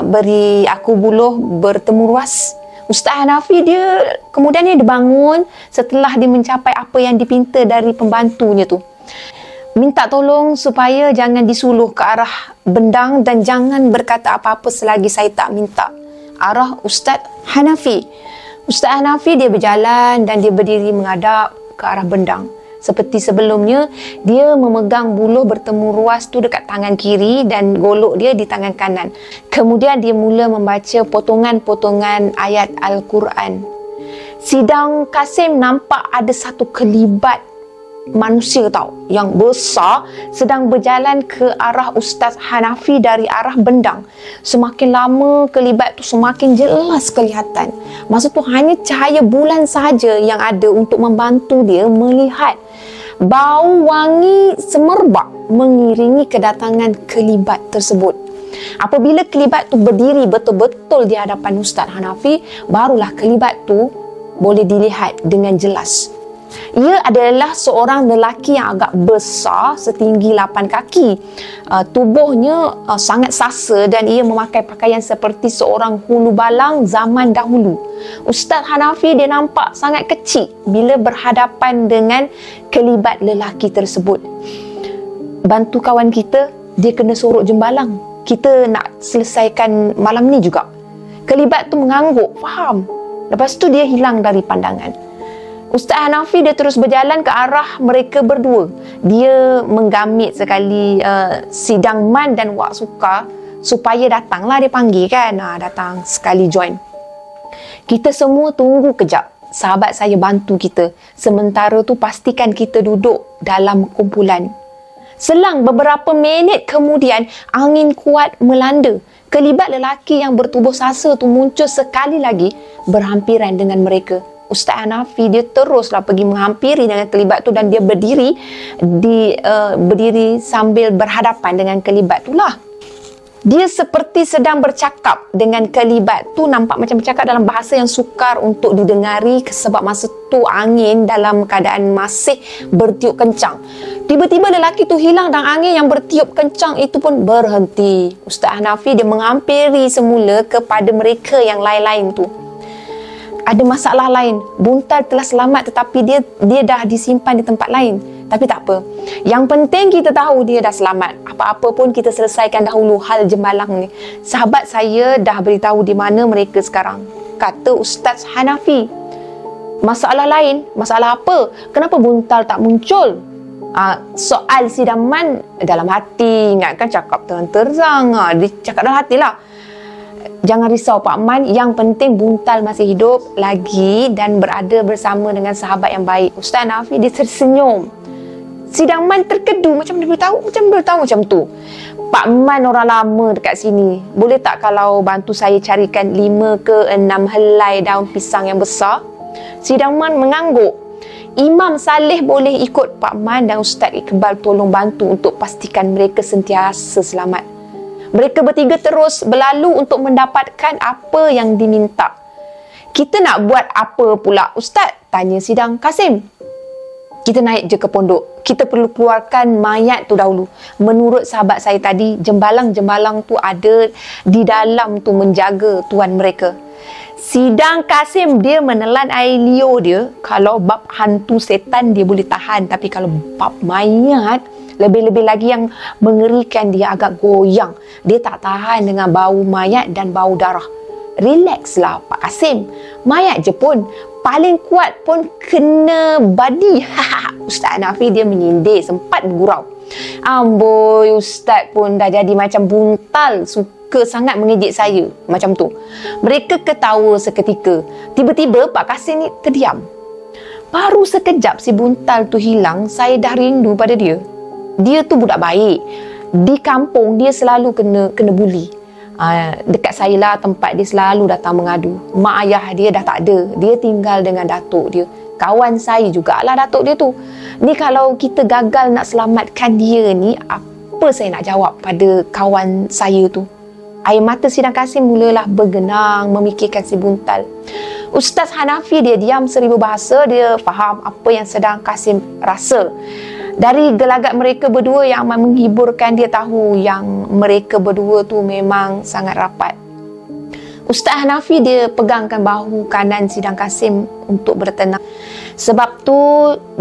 beri aku buluh bertemu ruas. Ustaz Hanafi dia kemudian dia bangun setelah dia mencapai apa yang dipinta dari pembantunya tu. Minta tolong supaya jangan disuluh ke arah bendang dan jangan berkata apa-apa selagi saya tak minta. Arah Ustaz Hanafi. Ustaz Hanafi dia berjalan dan dia berdiri menghadap ke arah bendang. Seperti sebelumnya, dia memegang buluh bertemu ruas tu dekat tangan kiri dan golok dia di tangan kanan. Kemudian dia mula membaca potongan-potongan ayat Al-Quran. Sidang Kasim nampak ada satu kelibat manusia yang besar sedang berjalan ke arah Ustaz Hanafi dari arah bendang. Semakin lama kelibat tu semakin jelas kelihatan. Masa tu hanya cahaya bulan sahaja yang ada untuk membantu dia melihat. Bau wangi semerbak mengiringi kedatangan kelibat tersebut. Apabila kelibat tu berdiri betul-betul di hadapan Ustaz Hanafi, barulah kelibat tu boleh dilihat dengan jelas. Ia adalah seorang lelaki yang agak besar, setinggi 8 kaki. Tubuhnya sangat sasa dan ia memakai pakaian seperti seorang hulu balang zaman dahulu. Ustaz Hanafi dia nampak sangat kecil bila berhadapan dengan kelibat lelaki tersebut. Bantu kawan kita, dia kena sorok jembalang. Kita nak selesaikan malam ni juga. Kelibat tu mengangguk, faham? Lepas tu dia hilang dari pandangan. Ustaz Hanafi dia terus berjalan ke arah mereka berdua. Dia menggamit sekali sidang Man dan Wak Suka supaya datanglah, dia panggil kan. Datang sekali join. Kita semua tunggu kejap. Sahabat saya bantu kita. Sementara tu pastikan kita duduk dalam kumpulan. Selang beberapa minit kemudian, angin kuat melanda. Kelibat lelaki yang bertubuh sasa tu muncul sekali lagi berhampiran dengan mereka. Ustaz Hanafi dia teruslah pergi menghampiri dengan kelibat tu dan dia berdiri sambil berhadapan dengan kelibat tu lah. Dia seperti sedang bercakap dengan kelibat tu, nampak macam bercakap dalam bahasa yang sukar untuk didengari sebab masa tu angin dalam keadaan masih bertiup kencang. Tiba-tiba lelaki tu hilang dan angin yang bertiup kencang itu pun berhenti. Ustaz Hanafi dia menghampiri semula kepada mereka yang lain-lain tu. Ada masalah lain. Buntal telah selamat tetapi dia dah disimpan di tempat lain. Tapi tak apa. Yang penting kita tahu dia dah selamat. Apa-apa pun kita selesaikan dahulu hal jembalang ni. Sahabat saya dah beritahu di mana mereka sekarang. Kata Ustaz Hanafi. Masalah lain? Masalah apa? Kenapa buntal tak muncul? Soal sidang Man dalam hati. Ingatkan cakap terang-terang. Dia cakap dalam hati lah. Jangan risau Pak Man, yang penting buntal masih hidup lagi dan berada bersama dengan sahabat yang baik. Ustaz Hanafi dia tersenyum. Sidang Man terkedu macam dia boleh tahu macam tu. Pak Man orang lama dekat sini. Boleh tak kalau bantu saya carikan 5 ke 6 helai daun pisang yang besar? Sidang Man mengangguk. Imam Saleh boleh ikut Pak Man dan Ustaz Iqbal tolong bantu untuk pastikan mereka sentiasa selamat. Mereka bertiga terus berlalu untuk mendapatkan apa yang diminta. Kita nak buat apa pula, Ustaz? Tanya Sidang Kasim. Kita naik je ke pondok. Kita perlu keluarkan mayat tu dahulu. Menurut sahabat saya tadi, jembalang-jembalang tu ada di dalam tu menjaga tuan mereka. Sidang Kasim dia menelan air liur dia. Kalau bab hantu setan dia boleh tahan. Tapi kalau bab mayat, lebih-lebih lagi yang mengerikan, dia agak goyang. Dia tak tahan dengan bau mayat dan bau darah. Relaxlah Pak Kasim. Mayat je pun. Paling kuat pun kena badi. Ustaz Hanafi dia menyindir, sempat bergurau. Amboi, Ustaz pun dah jadi macam buntal. Suka sangat mengejek saya. Macam tu. Mereka ketawa seketika. Tiba-tiba Pak Kasim ni terdiam. Baru sekejap si buntal tu hilang, saya dah rindu pada dia. Dia tu budak baik. Di kampung dia selalu kena buli. Dekat saya lah tempat dia selalu datang mengadu. Mak ayah dia dah tak ada. Dia tinggal dengan datuk dia. Kawan saya jugalah datuk dia tu. Ni kalau kita gagal nak selamatkan dia ni, apa saya nak jawab pada kawan saya tu? Air mata Sidang Kasim mulalah bergenang memikirkan si buntal. Ustaz Hanafi dia diam 1000 bahasa. Dia faham apa yang sedang Kasim rasa. Dari gelagat mereka berdua yang amat menghiburkan, dia tahu yang mereka berdua tu memang sangat rapat. Ustaz Hanafi dia pegangkan bahu kanan Sidang Kasim untuk bertenang. Sebab tu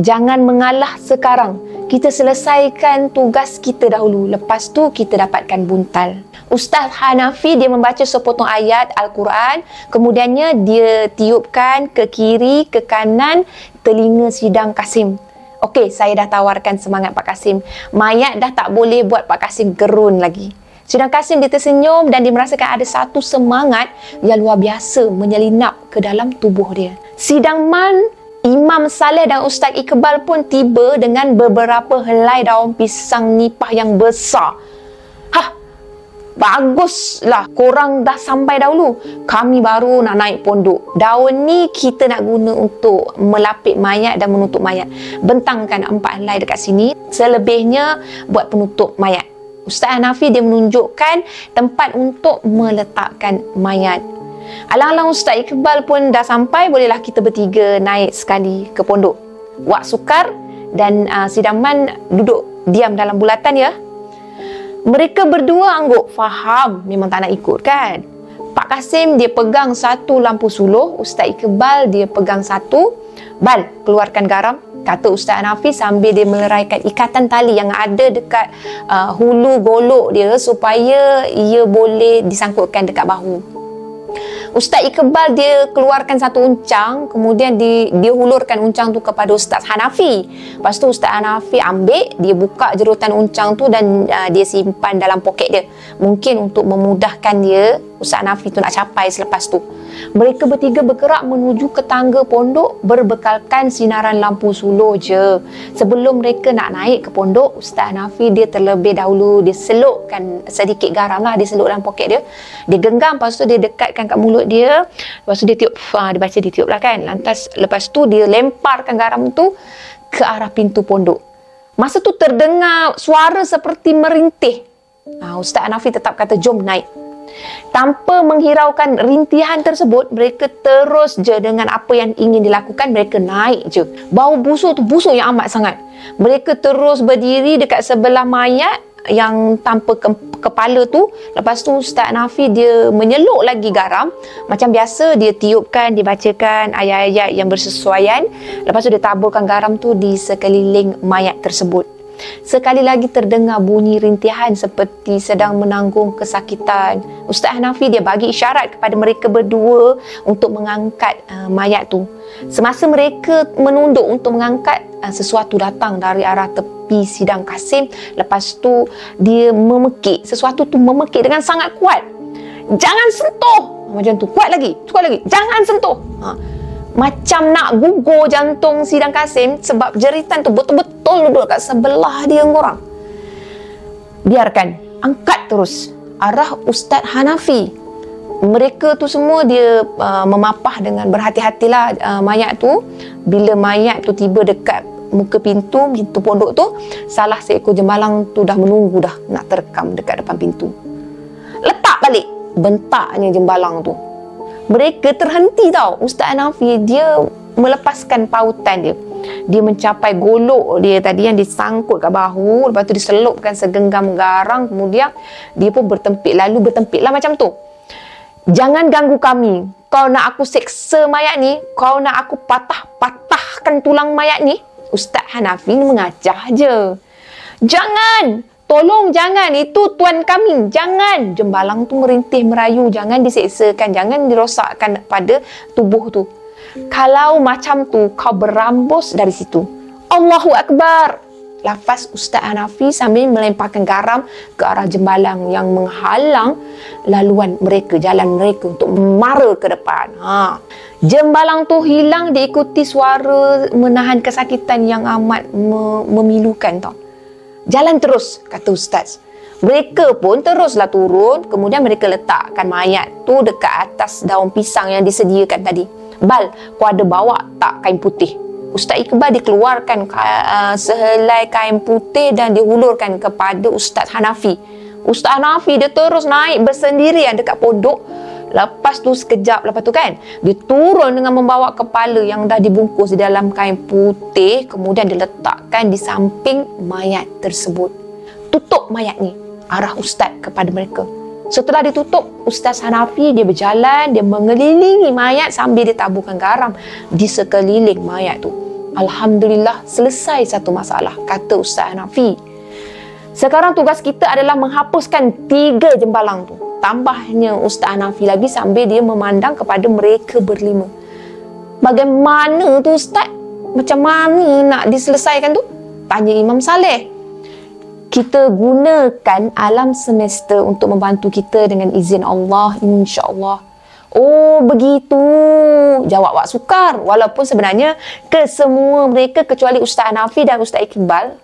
jangan mengalah sekarang. Kita selesaikan tugas kita dahulu. Lepas tu kita dapatkan buntal. Ustaz Hanafi dia membaca sepotong ayat Al-Quran. Kemudiannya dia tiupkan ke kiri, ke kanan telinga Sidang Kasim. Okey, saya dah tawarkan semangat Pak Kasim. Mayat dah tak boleh buat Pak Kasim gerun lagi. Sidang Kasim dia tersenyum dan dia merasakan ada satu semangat yang luar biasa menyelinap ke dalam tubuh dia. Sidang Man, Imam Saleh dan Ustaz Iqbal pun tiba dengan beberapa helai daun pisang nipah yang besar. Baguslah, korang dah sampai dahulu. Kami baru nak naik pondok. Daun ni kita nak guna untuk melapik mayat dan menutup mayat. Bentangkan 4 helai dekat sini. Selebihnya buat penutup mayat. Ustaz Hanafi dia menunjukkan tempat untuk meletakkan mayat. Alang-alang Ustaz Iqbal pun dah sampai. Bolehlah kita bertiga naik sekali ke pondok. Wak Sukar dan Sidang Man duduk diam dalam bulatan ya. Mereka berdua angguk faham memang tak nak ikut kan. Pak Kasim dia pegang satu lampu suluh, Ustaz Iqbal dia pegang satu. Bal, keluarkan garam, kata Ustaz Hanafi sambil dia meleraikan ikatan tali yang ada dekat hulu golok dia supaya ia boleh disangkutkan dekat bahu. Ustaz Iqbal dia keluarkan satu uncang, kemudian dia hulurkan uncang tu kepada Ustaz Hanafi. Lepas tu Ustaz Hanafi ambil, dia buka jerutan uncang tu dan dia simpan dalam poket dia. Mungkin untuk memudahkan dia, Ustaz Hanafi tu nak capai selepas tu. Mereka bertiga bergerak menuju ke tangga pondok berbekalkan sinaran lampu suluh je. Sebelum mereka nak naik ke pondok, Ustaz Hanafi dia terlebih dahulu dia selupkan sedikit garam lah, dia selup dalam poket dia. Dia genggam, lepas tu dia dekatkan kat mulut dia. Lepas tu dia tiup, dia baca dia tiup lah kan. Lantas lepas tu dia lemparkan garam tu ke arah pintu pondok. Masa tu terdengar suara seperti merintih. Ustaz Hanafi tetap kata jom naik. Tanpa menghiraukan rintihan tersebut, mereka terus je dengan apa yang ingin dilakukan. Mereka naik je. Bau busuk tu busuk yang amat sangat. Mereka terus berdiri dekat sebelah mayat yang tanpa kepala tu. Lepas tu Ustaz Hanafi dia menyeluk lagi garam. Macam biasa dia tiupkan, dia bacakan ayat-ayat yang bersesuaian. Lepas tu dia taburkan garam tu di sekeliling mayat tersebut. Sekali lagi terdengar bunyi rintihan seperti sedang menanggung kesakitan. Ustaz Hanafi dia bagi isyarat kepada mereka berdua untuk mengangkat mayat tu. Semasa mereka menunduk untuk mengangkat, sesuatu datang dari arah tepi Sidang Kasim. Lepas tu dia memekik. Sesuatu tu memekik dengan sangat kuat. Jangan sentuh! Macam tu. Kuat lagi. Jangan sentuh! Macam nak gugur jantung Sidang Kasim sebab jeritan tu betul-betul duduk kat sebelah dia orang. Biarkan, angkat terus arah Ustaz Hanafi. Mereka tu semua dia memapah dengan berhati-hatilah mayat tu. Bila mayat tu tiba dekat muka pintu pondok tu, salah seekor jembalang tu dah menunggu dah nak terkam dekat depan pintu. Letak balik, bentaknya jembalang tu. Mereka terhenti tau. Ustaz Hanafi dia melepaskan pautan dia. Dia mencapai golok dia tadi yang disangkut kat bahu. Lepas tu diselupkan segenggam garam. Kemudian dia pun bertempiklah macam tu. Jangan ganggu kami. Kau nak aku seksa mayat ni? Kau nak aku patahkan tulang mayat ni? Ustaz Hanafi mengajar je. Jangan! Tolong jangan, itu tuan kami. Jangan. Jembalang tu merintih merayu. Jangan diseksakan. Jangan dirosakkan pada tubuh tu. Kalau macam tu, kau berambus dari situ. Allahu Akbar. Lafaz Ustaz Hanafi sambil melemparkan garam ke arah jembalang yang menghalang laluan mereka, jalan mereka untuk mara ke depan. Jembalang tu hilang diikuti suara menahan kesakitan yang amat memilukan tau. Jalan terus, kata Ustaz. Mereka pun teruslah turun. Kemudian mereka letakkan mayat tu dekat atas daun pisang yang disediakan tadi. Bal, kau ada bawa tak kain putih? Ustaz Iqbal dikeluarkan sehelai kain putih dan dihulurkan kepada Ustaz Hanafi. Ustaz Hanafi dia terus naik bersendirian dekat pondok. Lepas tu sekejap lepas tu kan, dia turun dengan membawa kepala yang dah dibungkus di dalam kain putih. Kemudian diletakkan di samping mayat tersebut. Tutup mayat ni, arah Ustaz kepada mereka. Setelah ditutup, Ustaz Hanafi dia berjalan, dia mengelilingi mayat sambil dia taburkan garam di sekeliling mayat tu. Alhamdulillah, selesai satu masalah, kata Ustaz Hanafi. Sekarang tugas kita adalah menghapuskan 3 jembalang tu. Tambahnya Ustaz Hanafi lagi sambil dia memandang kepada mereka berlima. Bagaimana tu Ustaz? Macam mana nak diselesaikan tu? Tanya Imam Saleh. Kita gunakan alam semesta untuk membantu kita dengan izin Allah, insya-Allah. Oh, begitu. Jawab Wak Sukar. Walaupun sebenarnya kesemua mereka kecuali Ustaz Hanafi dan Ustaz Iqbal,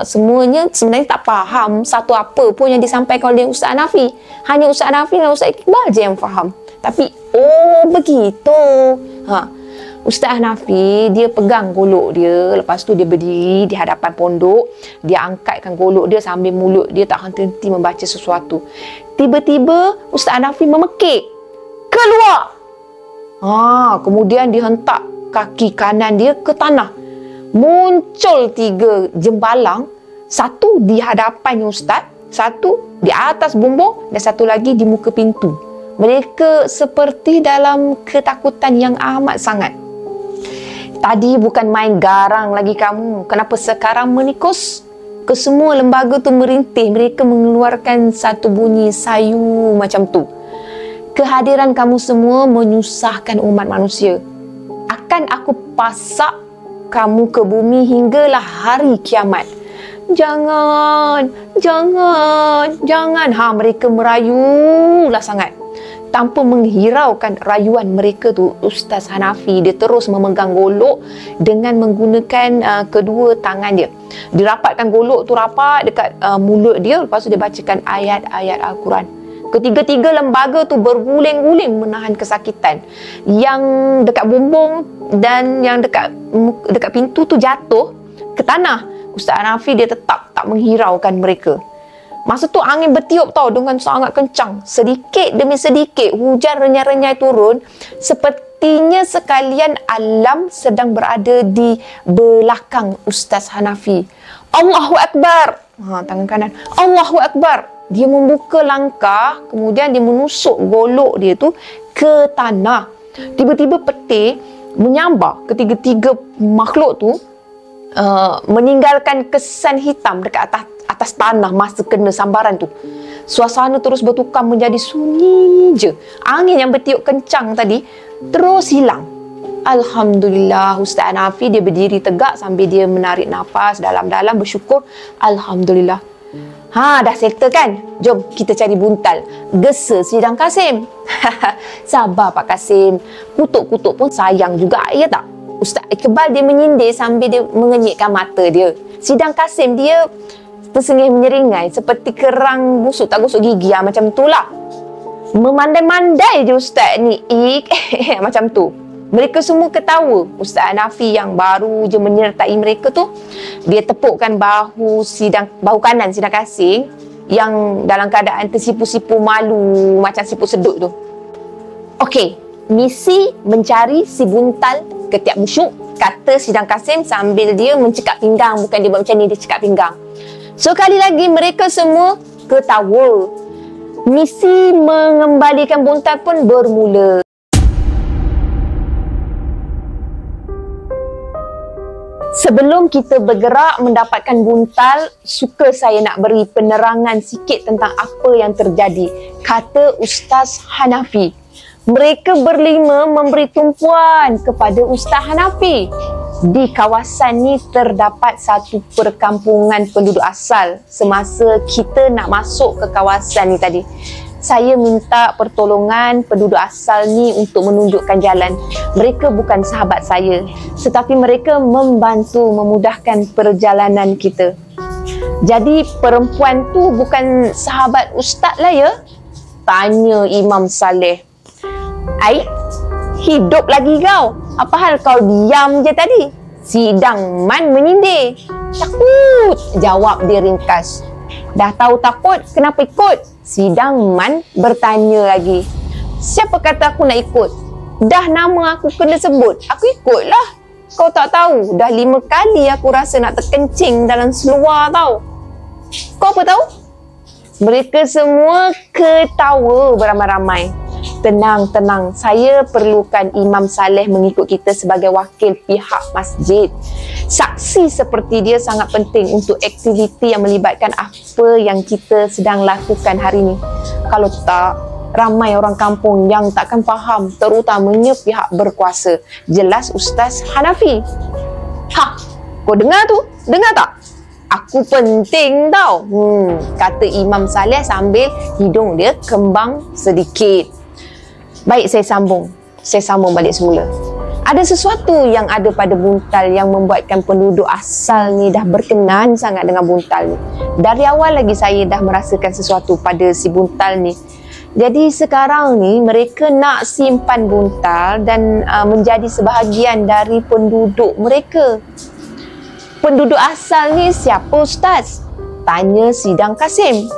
semuanya sebenarnya tak faham satu apa pun yang disampaikan oleh Ustaz Hanafi. Hanya Ustaz Hanafi dan Ustaz Iqbal je yang faham. Tapi, oh begitu. Ustaz Hanafi, dia pegang golok dia. Lepas tu dia berdiri di hadapan pondok. Dia angkatkan golok dia sambil mulut dia tak henti-henti membaca sesuatu. Tiba-tiba Ustaz Hanafi memekik. Keluar! Kemudian dia hentak kaki kanan dia ke tanah. Muncul 3 jembalang. Satu di hadapan Ustaz, satu di atas bumbung dan satu lagi di muka pintu. Mereka seperti dalam ketakutan yang amat sangat. Tadi bukan main garang lagi kamu. Kenapa sekarang menikus? Kesemua lembaga tu merintih. Mereka mengeluarkan satu bunyi sayu macam tu. Kehadiran kamu semua menyusahkan umat manusia. Akan aku pasak kamu ke bumi hinggalah hari kiamat. Jangan, jangan, jangan. Mereka merayulah sangat. Tanpa menghiraukan rayuan mereka tu, Ustaz Hanafi dia terus memegang golok dengan menggunakan kedua tangan dia. Dirapatkan golok tu rapat dekat mulut dia. Lepas tu dia bacakan ayat-ayat Al-Quran. Ketiga-tiga lembaga tu berguling-guling menahan kesakitan. Yang dekat bumbung dan yang dekat pintu tu jatuh ke tanah. Ustaz Hanafi dia tetap tak menghiraukan mereka. Masa tu angin bertiup tau dengan sangat kencang. Sedikit demi sedikit hujan renyai-renyai turun. Sepertinya sekalian alam sedang berada di belakang Ustaz Hanafi. Allahu Akbar. Tangan kanan. Allahu Akbar. Dia membuka langkah. Kemudian dia menusuk golok dia tu ke tanah. Tiba-tiba peti menyambar ketiga-tiga makhluk tu. Meninggalkan kesan hitam dekat atas tanah masa kena sambaran tu. Suasana terus bertukar menjadi sunyi je. Angin yang bertiup kencang tadi terus hilang. Alhamdulillah, Ustaz Hanafi dia berdiri tegak sambil dia menarik nafas dalam-dalam bersyukur. Alhamdulillah. Dah settle kan? Jom kita cari buntal. Gesa Sidang Kasim. Sabar Pak Kasim. Kutuk-kutuk pun sayang juga, ya tak? Ustaz Iqbal dia menyindir sambil dia mengenyitkan mata dia. Sidang Kasim dia tersengih menyeringai seperti kerang busuk tak gosok gigi, macam tu lah. Memandai-mandai je Ustaz ni macam tu. Mereka semua ketawa. Ustaz Hanafi yang baru je menyertai mereka tu, dia tepukkan bahu kanan Sidang Kasim yang dalam keadaan tersipu-sipu malu macam siput sedut tu. Okey, misi mencari si buntal ketiak musyuk, kata Sidang Kasim sambil dia mencekak pinggang. Bukan dia buat macam ni, dia cekak pinggang. Sekali lagi mereka semua ketawa. Misi mengembalikan buntal pun bermula. Sebelum kita bergerak mendapatkan buntal, suka saya nak beri penerangan sikit tentang apa yang terjadi, kata Ustaz Hanafi. Mereka berlima memberi tumpuan kepada Ustaz Hanafi. Di kawasan ni terdapat satu perkampungan penduduk asal. Semasa kita nak masuk ke kawasan ni tadi, saya minta pertolongan penduduk asal ni untuk menunjukkan jalan. Mereka bukan sahabat saya, tetapi mereka membantu memudahkan perjalanan kita. Jadi perempuan tu bukan sahabat Ustaz lah ya? Tanya Imam Saleh. Hidup lagi kau? Apa hal kau diam je tadi? Sidang Man menyindir. Takut, jawab dia ringkas. Dah tahu takut, kenapa ikut? Sidang Man bertanya lagi. Siapa kata aku nak ikut? Dah nama aku kena sebut, aku ikutlah. Kau tak tahu, dah 5 kali aku rasa nak terkencing dalam seluar tau. Kau apa tahu? Mereka semua ketawa beramai-ramai. Tenang, tenang. Saya perlukan Imam Saleh mengikut kita sebagai wakil pihak masjid. Saksi seperti dia sangat penting untuk aktiviti yang melibatkan apa yang kita sedang lakukan hari ini. Kalau tak, ramai orang kampung yang takkan faham, terutamanya pihak berkuasa. Jelas Ustaz Hanafi. Kau dengar tu? Dengar tak? Aku penting tau. Kata Imam Saleh sambil hidung dia kembang sedikit. Baik, saya sambung balik semula. Ada sesuatu yang ada pada buntal yang membuatkan penduduk asal ni dah berkenan sangat dengan buntal ni. Dari awal lagi saya dah merasakan sesuatu pada si buntal ni. Jadi sekarang ni mereka nak simpan buntal dan menjadi sebahagian dari penduduk mereka. Penduduk asal ni siapa Ustaz? Tanya Sidang Kasim.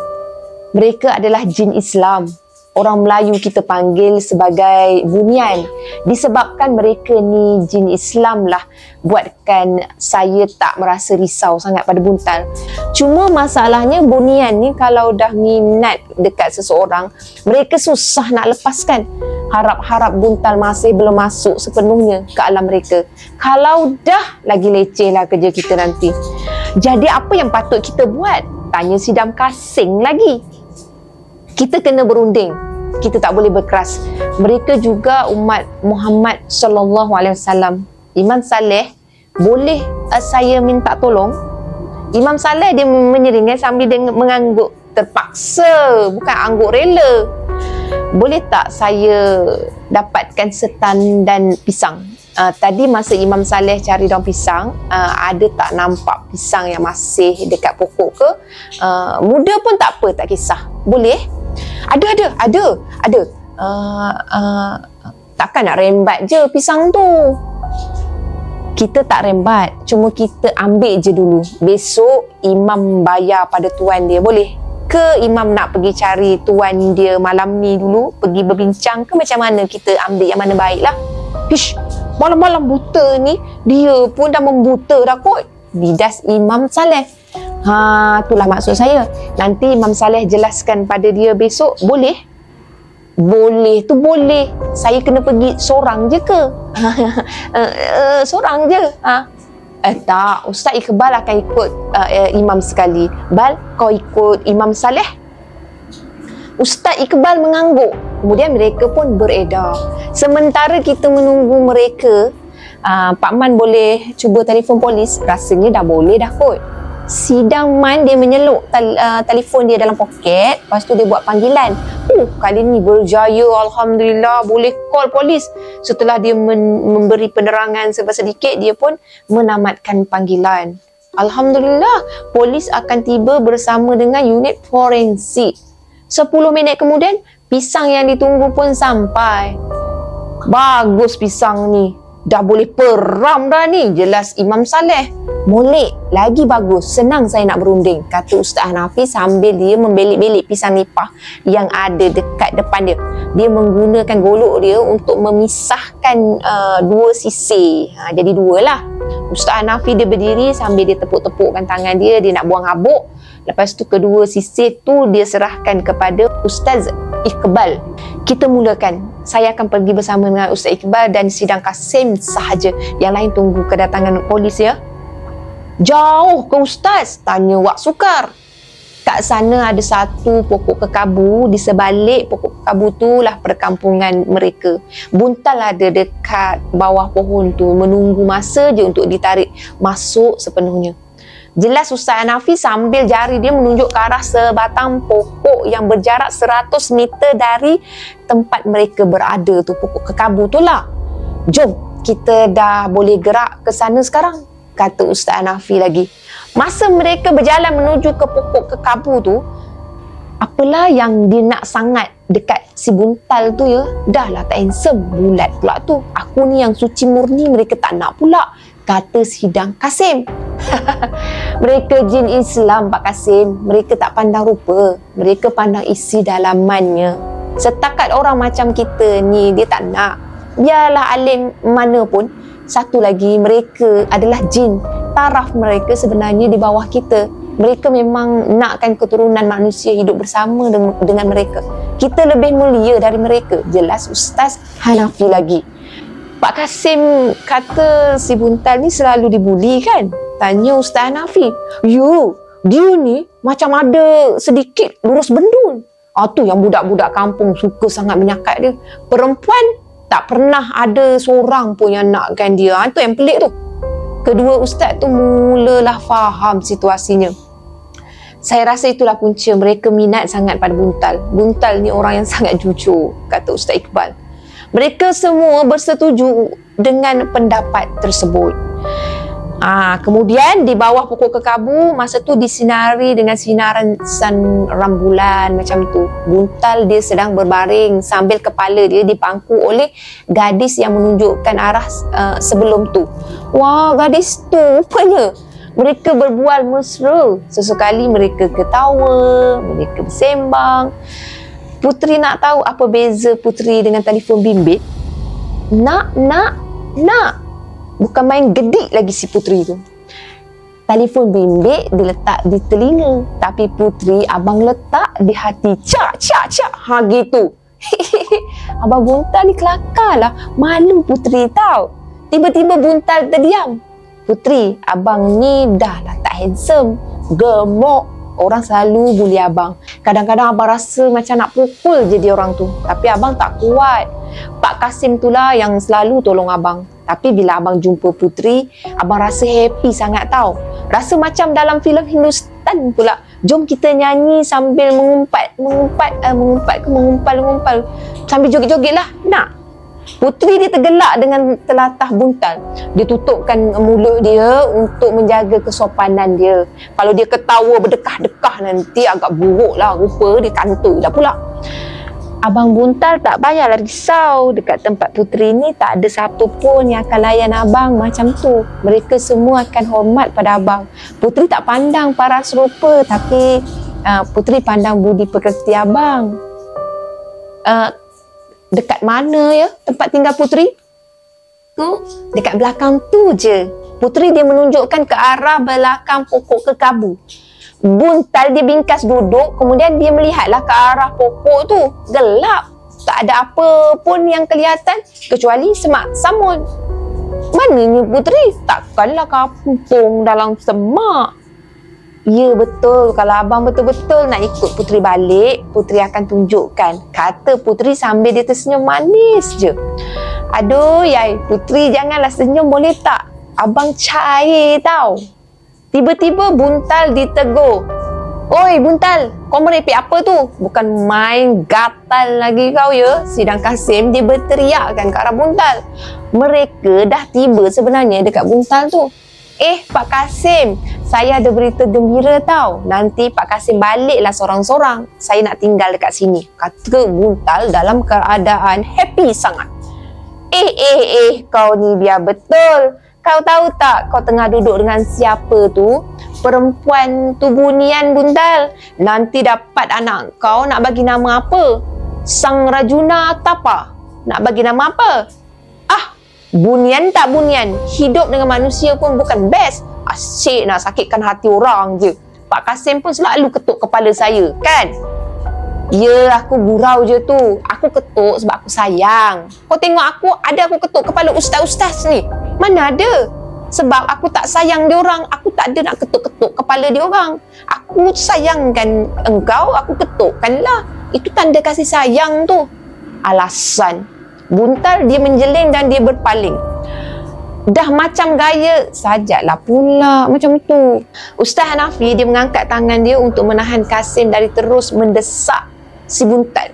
Mereka adalah jin Islam. Orang Melayu kita panggil sebagai bunian. Disebabkan mereka ni jin Islam lah buatkan saya tak merasa risau sangat pada buntal. Cuma masalahnya bunian ni kalau dah minat dekat seseorang, mereka susah nak lepaskan. Harap-harap buntal masih belum masuk sepenuhnya ke alam mereka. Kalau dah, lagi leceh lah kerja kita nanti. Jadi apa yang patut kita buat? Tanya Sidam Kasing lagi. Kita kena berunding. Kita tak boleh berkeras. Mereka juga umat Muhammad sallallahu alaihi wasallam. Imam Saleh, boleh saya minta tolong? Imam Saleh dia menyeringai sambil dia mengangguk terpaksa, bukan angguk rela. Boleh tak saya dapatkan setan dan pisang? Tadi masa Imam Saleh cari daun pisang, ada tak nampak pisang yang masih dekat pokok ke? Muda pun tak apa, tak kisah. Boleh? Ada. Takkan nak rembat je pisang tu. Kita tak rembat, cuma kita ambil je dulu. Besok Imam bayar pada tuan dia, boleh? Ke Imam nak pergi cari tuan dia malam ni dulu, pergi berbincang ke macam mana kita ambil yang mana baik lah. Ish, malam-malam buta ni, dia pun dah membuta dah kot. Bidas Imam Saleh. Itulah maksud saya. Nanti Imam Saleh jelaskan pada dia besok, boleh? Boleh tu boleh. Saya kena pergi seorang je ke? Seorang je. Tak, Ustaz Iqbal akan ikut Imam sekali. Bal, kau ikut Imam Saleh? Ustaz Iqbal mengangguk. Kemudian mereka pun beredar. Sementara kita menunggu mereka, Pak Man boleh cuba telefon polis. Rasanya dah boleh dah kot. Sidang Man dia menyelup telefon dia dalam poket. Lepas tu dia buat panggilan. Kali ni berjaya, Alhamdulillah, boleh call polis. Setelah dia memberi penerangan sedikit, dia pun menamatkan panggilan. Alhamdulillah, polis akan tiba bersama dengan unit forensik. 10 minit kemudian, pisang yang ditunggu pun sampai. Bagus pisang ni. Dah boleh peram dah ni, jelas Imam Saleh. Molek, lagi bagus. Senang saya nak berunding, kata Ustaz Hanafi sambil dia membelik-belik pisang nipah yang ada dekat depan dia. Dia menggunakan golok dia untuk memisahkan dua sisi. Jadi dua lah. Ustaz Hanafi dia berdiri sambil dia tepuk-tepukkan tangan dia nak buang habuk. Lepas tu kedua sisi tu dia serahkan kepada Ustaz Iqbal. Kita mulakan. Saya akan pergi bersama dengan Ustaz Iqbal dan Sidang Kasim sahaja. Yang lain tunggu kedatangan polis ya. Jauh ke Ustaz? Tanya Wak Sukar. Kat sana ada satu pokok kekabu. Di sebalik pokok kekabu tu lah perkampungan mereka. Buntal ada dekat bawah pohon tu, menunggu masa je untuk ditarik masuk sepenuhnya. Jelas Ustaz Hanafi sambil jari dia menunjuk ke arah sebatang pokok yang berjarak 100 meter dari tempat mereka berada tu, pokok kekabu tu lah. Jom, kita dah boleh gerak ke sana sekarang, kata Ustaz Hanafi lagi. Masa mereka berjalan menuju ke pokok kekabu tu, apalah yang dia nak sangat dekat si buntal tu ya, dah lah tak handsome, bulat pula tu. Aku ni yang suci murni, mereka tak nak pula, kata Sidang Kasim. Mereka jin Islam Pak Kasim. Mereka tak pandang rupa, mereka pandang isi dalamannya. Setakat orang macam kita ni dia tak nak. Biarlah alim mana pun. Satu lagi, mereka adalah jin. Taraf mereka sebenarnya di bawah kita. Mereka memang nakkan keturunan manusia hidup bersama dengan mereka. Kita lebih mulia dari mereka. Jelas Ustaz Hanafi lagi. Pak Kasim kata si Buntal ni selalu dibuli kan? Tanya Ustaz Hanafi. Dia ni macam ada sedikit lurus bendul. Tu yang budak-budak kampung suka sangat menyakat dia. Perempuan tak pernah ada seorang pun yang nakkan dia. Itu yang pelik tu. Kedua ustaz tu mulalah faham situasinya. Saya rasa itulah punca mereka minat sangat pada Buntal. Buntal ni orang yang sangat jujur, kata Ustaz Iqbal. Mereka semua bersetuju dengan pendapat tersebut. Kemudian di bawah pokok kekabu, masa tu disinari dengan sinaran rembulan macam tu. Buntal dia sedang berbaring sambil kepala dia dipangku oleh gadis yang menunjukkan arah sebelum tu. Wah, gadis tu rupanya. Mereka berbual mesra. Sesekali mereka ketawa, mereka bersembang. Putri nak tahu apa beza Putri dengan telefon bimbit? Nak. Bukan main gedik lagi si Putri tu. Telefon bimbit diletak di telinga, tapi Putri abang letak di hati. Cak. Gitu. Abang Buntal ni kelakar lah. Malu Putri tahu. Tiba-tiba Buntal terdiam. Putri, abang ni dah lah tak handsome, gemuk. Orang selalu bully abang. Kadang-kadang abang rasa macam nak pukul je dia orang tu. Tapi abang tak kuat. Pak Kasim tu lah yang selalu tolong abang. Tapi bila abang jumpa Putri, abang rasa happy sangat tau. Rasa macam dalam filem Hindustan pula. Jom kita nyanyi sambil mengumpal. Sambil joget-joget lah. Nak? Putri dia tergelak dengan telatah Buntal. Dia tutupkan mulut dia untuk menjaga kesopanan dia. Kalau dia ketawa berdekah-dekah nanti agak buruk lah rupa dia, kantoi lah pula. Abang Buntal tak payahlah risau. Dekat tempat Putri ni tak ada siapa pun yang akan layan abang macam tu. Mereka semua akan hormat pada abang. Putri tak pandang paras rupa, tapi Putri pandang budi pekerti abang. Dekat mana ya tempat tinggal Putri? Tu, dekat belakang tu je. Putri dia menunjukkan ke arah belakang pokok kekabu. Buntal dia bingkas duduk, kemudian dia melihatlah ke arah pokok tu. Gelap. Tak ada apa pun yang kelihatan kecuali semak samun. Mananya Putri? Takkanlah kampung dalam semak. Ya betul, kalau abang betul-betul nak ikut Putri balik, Putri akan tunjukkan, kata Putri sambil dia tersenyum manis je. Aduh yai, Putri janganlah senyum boleh tak? Abang cair tau. Tiba-tiba Buntal ditegur. Oi Buntal, kau merepek apa tu? Bukan main gatal lagi kau ya. Sidang Kasim dia berteriakkan ke arah Buntal. Mereka dah tiba sebenarnya dekat Buntal tu. Pak Kasim, saya ada berita gembira tau. Nanti Pak Kasim baliklah sorang-sorang. Saya nak tinggal dekat sini, kata Buntal dalam keadaan happy sangat. Kau ni biar betul. Kau tahu tak kau tengah duduk dengan siapa tu? Perempuan tu bunian Buntal. Nanti dapat anak kau nak bagi nama apa? Sang Rajuna Tapa. Nak bagi nama apa? Bunian tak bunian, hidup dengan manusia pun bukan best. Asyik nak sakitkan hati orang je. Pak Kasim pun selalu ketuk kepala saya, kan? Ya, aku gurau je tu. Aku ketuk sebab aku sayang. Kau tengok aku, ada aku ketuk kepala ustaz-ustaz ni. Mana ada? Sebab aku tak sayang dia orang, aku tak ada nak ketuk-ketuk kepala dia orang. Aku sayangkan engkau, aku ketukkanlah. Itu tanda kasih sayang tu. Alasan. Buntal dia menjeling dan dia berpaling. Dah macam gaya, sajaklah pula macam tu. Ustaz Hanafi dia mengangkat tangan dia untuk menahan Kasim dari terus mendesak si Buntal.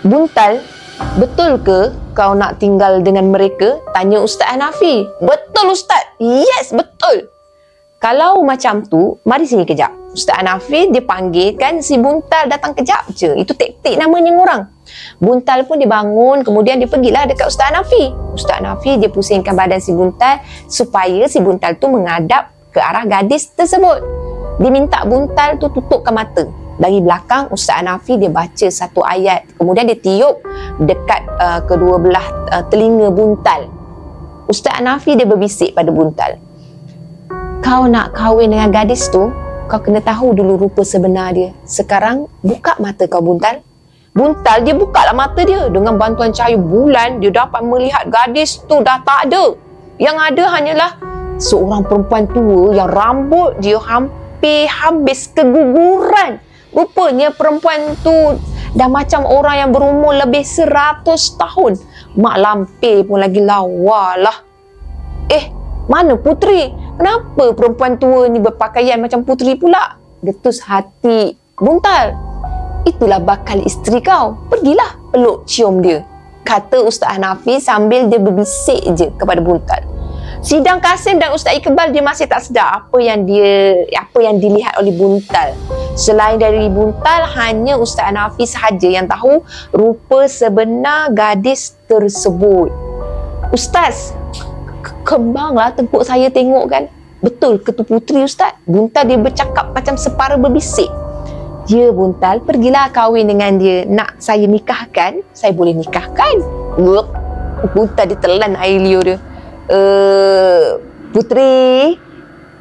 Buntal, betul ke kau nak tinggal dengan mereka? Tanya Ustaz Hanafi. Betul Ustaz. Yes, betul. Kalau macam tu, mari sini kejap. Ustaz Hanafi dia panggilkan si Buntal datang kejap je. Itu taktik namanya orang. Buntal pun dia bangun, kemudian dia pergilah dekat Ustaz Hanafi. Ustaz Hanafi dia pusingkan badan si Buntal supaya si Buntal tu menghadap ke arah gadis tersebut. Dia minta Buntal tu tutupkan mata. Dari belakang Ustaz Hanafi dia baca satu ayat, kemudian dia tiup dekat kedua belah telinga Buntal. Ustaz Hanafi dia berbisik pada Buntal. Kau nak kahwin dengan gadis tu? kau kena tahu dulu rupa sebenar dia. Sekarang buka mata kau, Buntal. Buntal dia bukalah mata dia. Dengan bantuan cahaya bulan, dia dapat melihat gadis tu dah tak ada. Yang ada hanyalah seorang perempuan tua yang rambut dia hampir habis keguguran. Rupanya perempuan tu dah macam orang yang berumur lebih 100 tahun. Mak lampir pun lagi lawa lah. Mana Putri? Kenapa perempuan tua ni berpakaian macam Putri pula? Detus hati Buntal. Itulah bakal isteri kau. Pergilah peluk cium dia, kata Ustaz Hanafi sambil dia berbisik je kepada Buntal. Sidang Kasim dan Ustaz Iqbal dia masih tak sedar apa yang dilihat oleh Buntal. Selain dari Buntal, hanya Ustaz Hanafi sahaja yang tahu rupa sebenar gadis tersebut. Ustaz, kembanglah tengkuk saya tengok kan. Betul ke tu Putri Ustaz? Buntal dia bercakap macam separa berbisik. Ya Buntal, pergilah kahwin dengan dia. Nak saya nikahkan? Saya boleh nikahkan. Buntal dia telan air liur dia. Putri,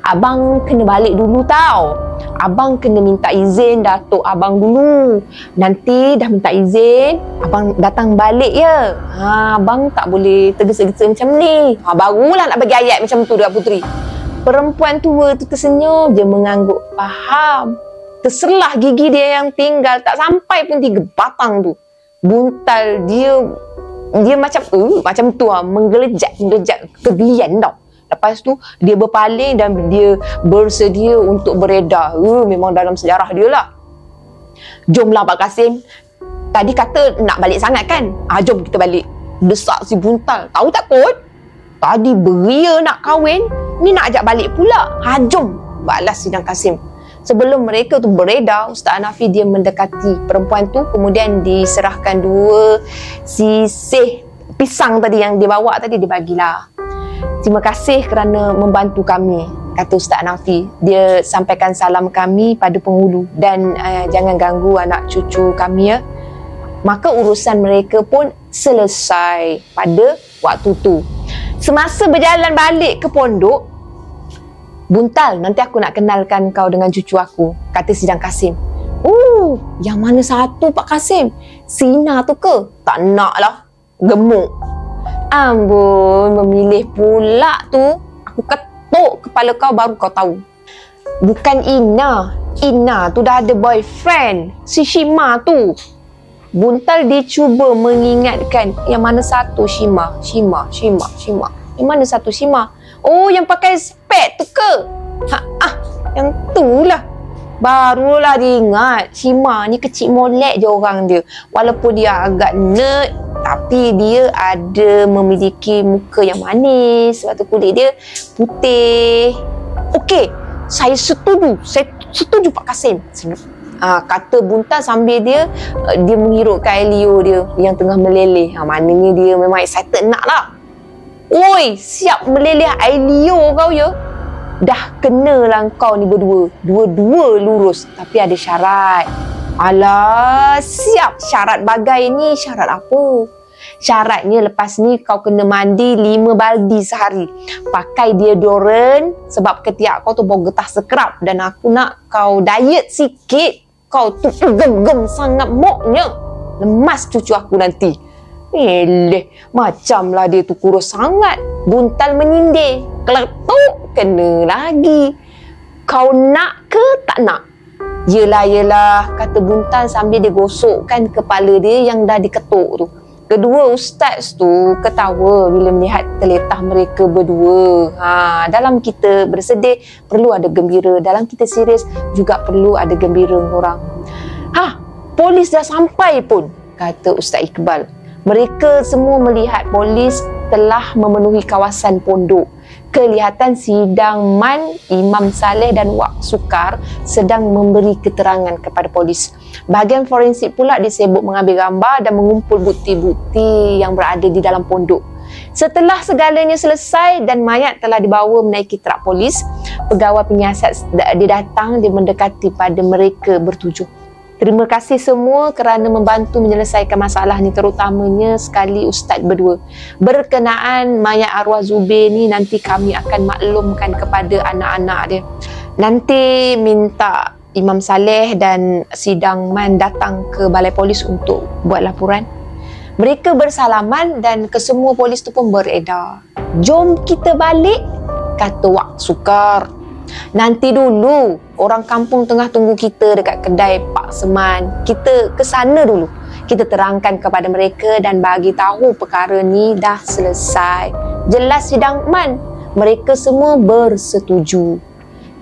abang kena balik dulu tau. Abang kena minta izin datuk abang dulu. Nanti dah minta izin, abang datang balik ya. Abang tak boleh tergesa-gesa macam ni. Barulah nak bagi ayat macam tu dekat Putri. Perempuan tua tu tersenyum je mengangguk faham. Terselah gigi dia yang tinggal tak sampai pun 3 batang tu. Buntal dia macam tu menggelejak kegelian tau. Lepas tu dia berpaling dan dia bersedia untuk beredar. Memang dalam sejarah dia lah. Jomlah Pak Kasim. Tadi kata nak balik sangat kan? Jom kita balik. Desak si Buntal. Tahu takut? Tadi beria nak kahwin, ni nak ajak balik pula. Jom, balas Sidang Kasim. Sebelum mereka tu beredar, Ustaz Hanafi dia mendekati perempuan tu, kemudian diserahkan 2 sisih pisang tadi yang dia bawa tadi, dibagilah. Terima kasih kerana membantu kami, kata Ustaz Hanafi. Dia sampaikan salam kami pada penghulu dan jangan ganggu anak cucu kami ya. Maka urusan mereka pun selesai pada waktu tu. Semasa berjalan balik ke pondok, Buntal, nanti aku nak kenalkan kau dengan cucu aku, kata Sidang Kasim. Yang mana satu Pak Kasim? Sina tu ke? Tak nak lah, gemuk. Ambon, memilih pula tu. Aku ketuk kepala kau baru kau tahu. Bukan Ina. Ina tu dah ada boyfriend, si Shima tu. Buntal dia cuba mengingatkan yang mana satu Shima. Yang mana satu Shima? Yang pakai spek tu ke? Yang tu lah. Barulah dia ingat Shima ni kecil molek je orang dia. Walaupun dia agak nerd, tapi dia ada memiliki muka yang manis. Sebab tu kulit dia putih. Okey, saya setuju Pak Kasim. Kata Buntal sambil dia menghirupkan air liur dia yang tengah meleleh. Maknanya dia memang excited nak lah. Siap meleleh air liur kau ya. Dah kenalah kau ni berdua. Dua-dua lurus. Tapi ada syarat. Alah, siap. Syarat bagai ni syarat apa? Syaratnya lepas ni kau kena mandi 5 baldi sehari. Pakai deodoran sebab ketiak kau tu bau getah sekerap. Dan aku nak kau diet sikit. Kau tu gem-gem sangat moknya. Lemas cucu aku nanti. Macamlah dia tu kurus sangat. Buntal menyindir. Keletuk, kena lagi. Kau nak ke tak nak? Yelah, kata Buntal sambil dia gosokkan kepala dia yang dah diketuk tu. Kedua ustaz tu ketawa bila melihat teletah mereka berdua. Dalam kita bersedih, perlu ada gembira. Dalam kita serius, juga perlu ada gembira orang. Polis dah sampai pun, kata Ustaz Iqbal. Mereka semua melihat polis telah memenuhi kawasan pondok. Kelihatan Sidang Man, Imam Saleh dan Wak Sukar sedang memberi keterangan kepada polis. Bahagian forensik pula disibuk mengambil gambar dan mengumpul bukti-bukti yang berada di dalam pondok. Setelah segalanya selesai dan mayat telah dibawa menaiki truk polis, pegawai penyiasat dia datang, dia mendekati pada mereka bertujuh. Terima kasih semua kerana membantu menyelesaikan masalah ni, terutamanya sekali ustaz berdua. Berkenaan mayat arwah Zubir ni, nanti kami akan maklumkan kepada anak-anak dia. Nanti minta Imam Saleh dan sidang MAN datang ke balai polis untuk buat laporan. Mereka bersalaman dan kesemua polis tu pun beredar. Jom kita balik, kata Wak Sukar. Nanti dulu, orang kampung tengah tunggu kita dekat kedai Pak Seman. Kita ke sana dulu. Kita terangkan kepada mereka dan bagi tahu perkara ni dah selesai. Jelas sidang MAN. Mereka semua bersetuju.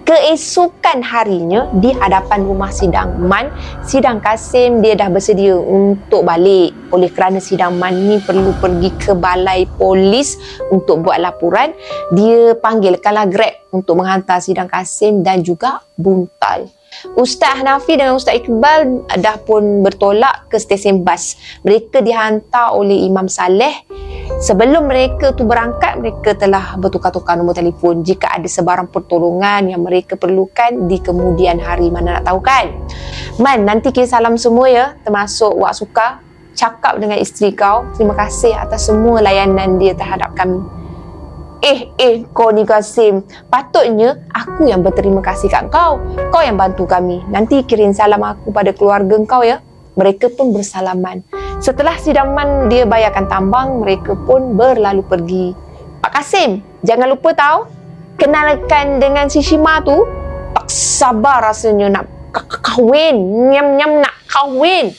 Keesokan harinya di hadapan rumah sidang MAN, Sidang Kasim dia dah bersedia untuk balik. Oleh kerana sidang MAN ni perlu pergi ke balai polis untuk buat laporan, dia panggilkanlah Grab untuk menghantar Sidang Kasim dan juga Buntal. Ustaz Hanafi dengan Ustaz Iqbal dah pun bertolak ke stesen bas. Mereka dihantar oleh Imam Saleh. Sebelum mereka tu berangkat, mereka telah bertukar-tukar nombor telefon jika ada sebarang pertolongan yang mereka perlukan di kemudian hari. Mana nak tahu kan? Man, nanti kirim salam semua ya, termasuk Wak Suka. Cakap dengan isteri kau, terima kasih atas semua layanan dia terhadap kami. Kau ni Kasim, patutnya aku yang berterima kasih kat kau. Kau yang bantu kami. Nanti kirim salam aku pada keluarga kau ya. Mereka pun bersalaman. Setelah sidang MAN dia bayarkan tambang, mereka pun berlalu pergi. Pak Kasim, jangan lupa tahu, kenalkan dengan si Shima tu. Tak sabar rasanya nak kahwin. Nyam-nyam nak kahwin.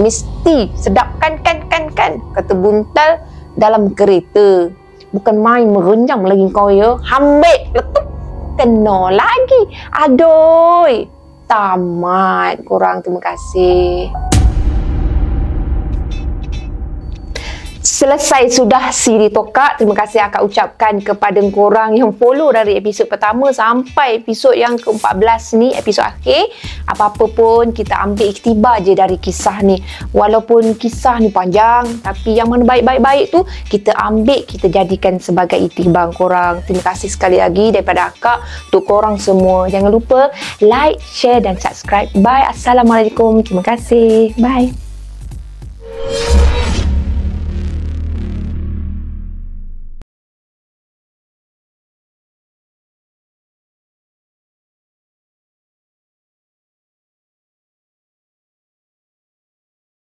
Mesti sedap kan, kata Buntal dalam kereta. Bukan main merenjang lagi kau ya. Hambik, letup, kena lagi. Aduh, tamat korang, terima kasih. Selesai sudah siri tokak. Terima kasih akak ucapkan kepada korang yang follow dari episod pertama sampai episod yang ke-14 ni, episod akhir. Apa-apa pun kita ambil iktibar je dari kisah ni. Walaupun kisah ni panjang, tapi yang mana baik-baik tu kita ambil, kita jadikan sebagai iktibar korang. Terima kasih sekali lagi daripada akak untuk korang semua. Jangan lupa like, share dan subscribe. Bye. Assalamualaikum. Terima kasih. Bye.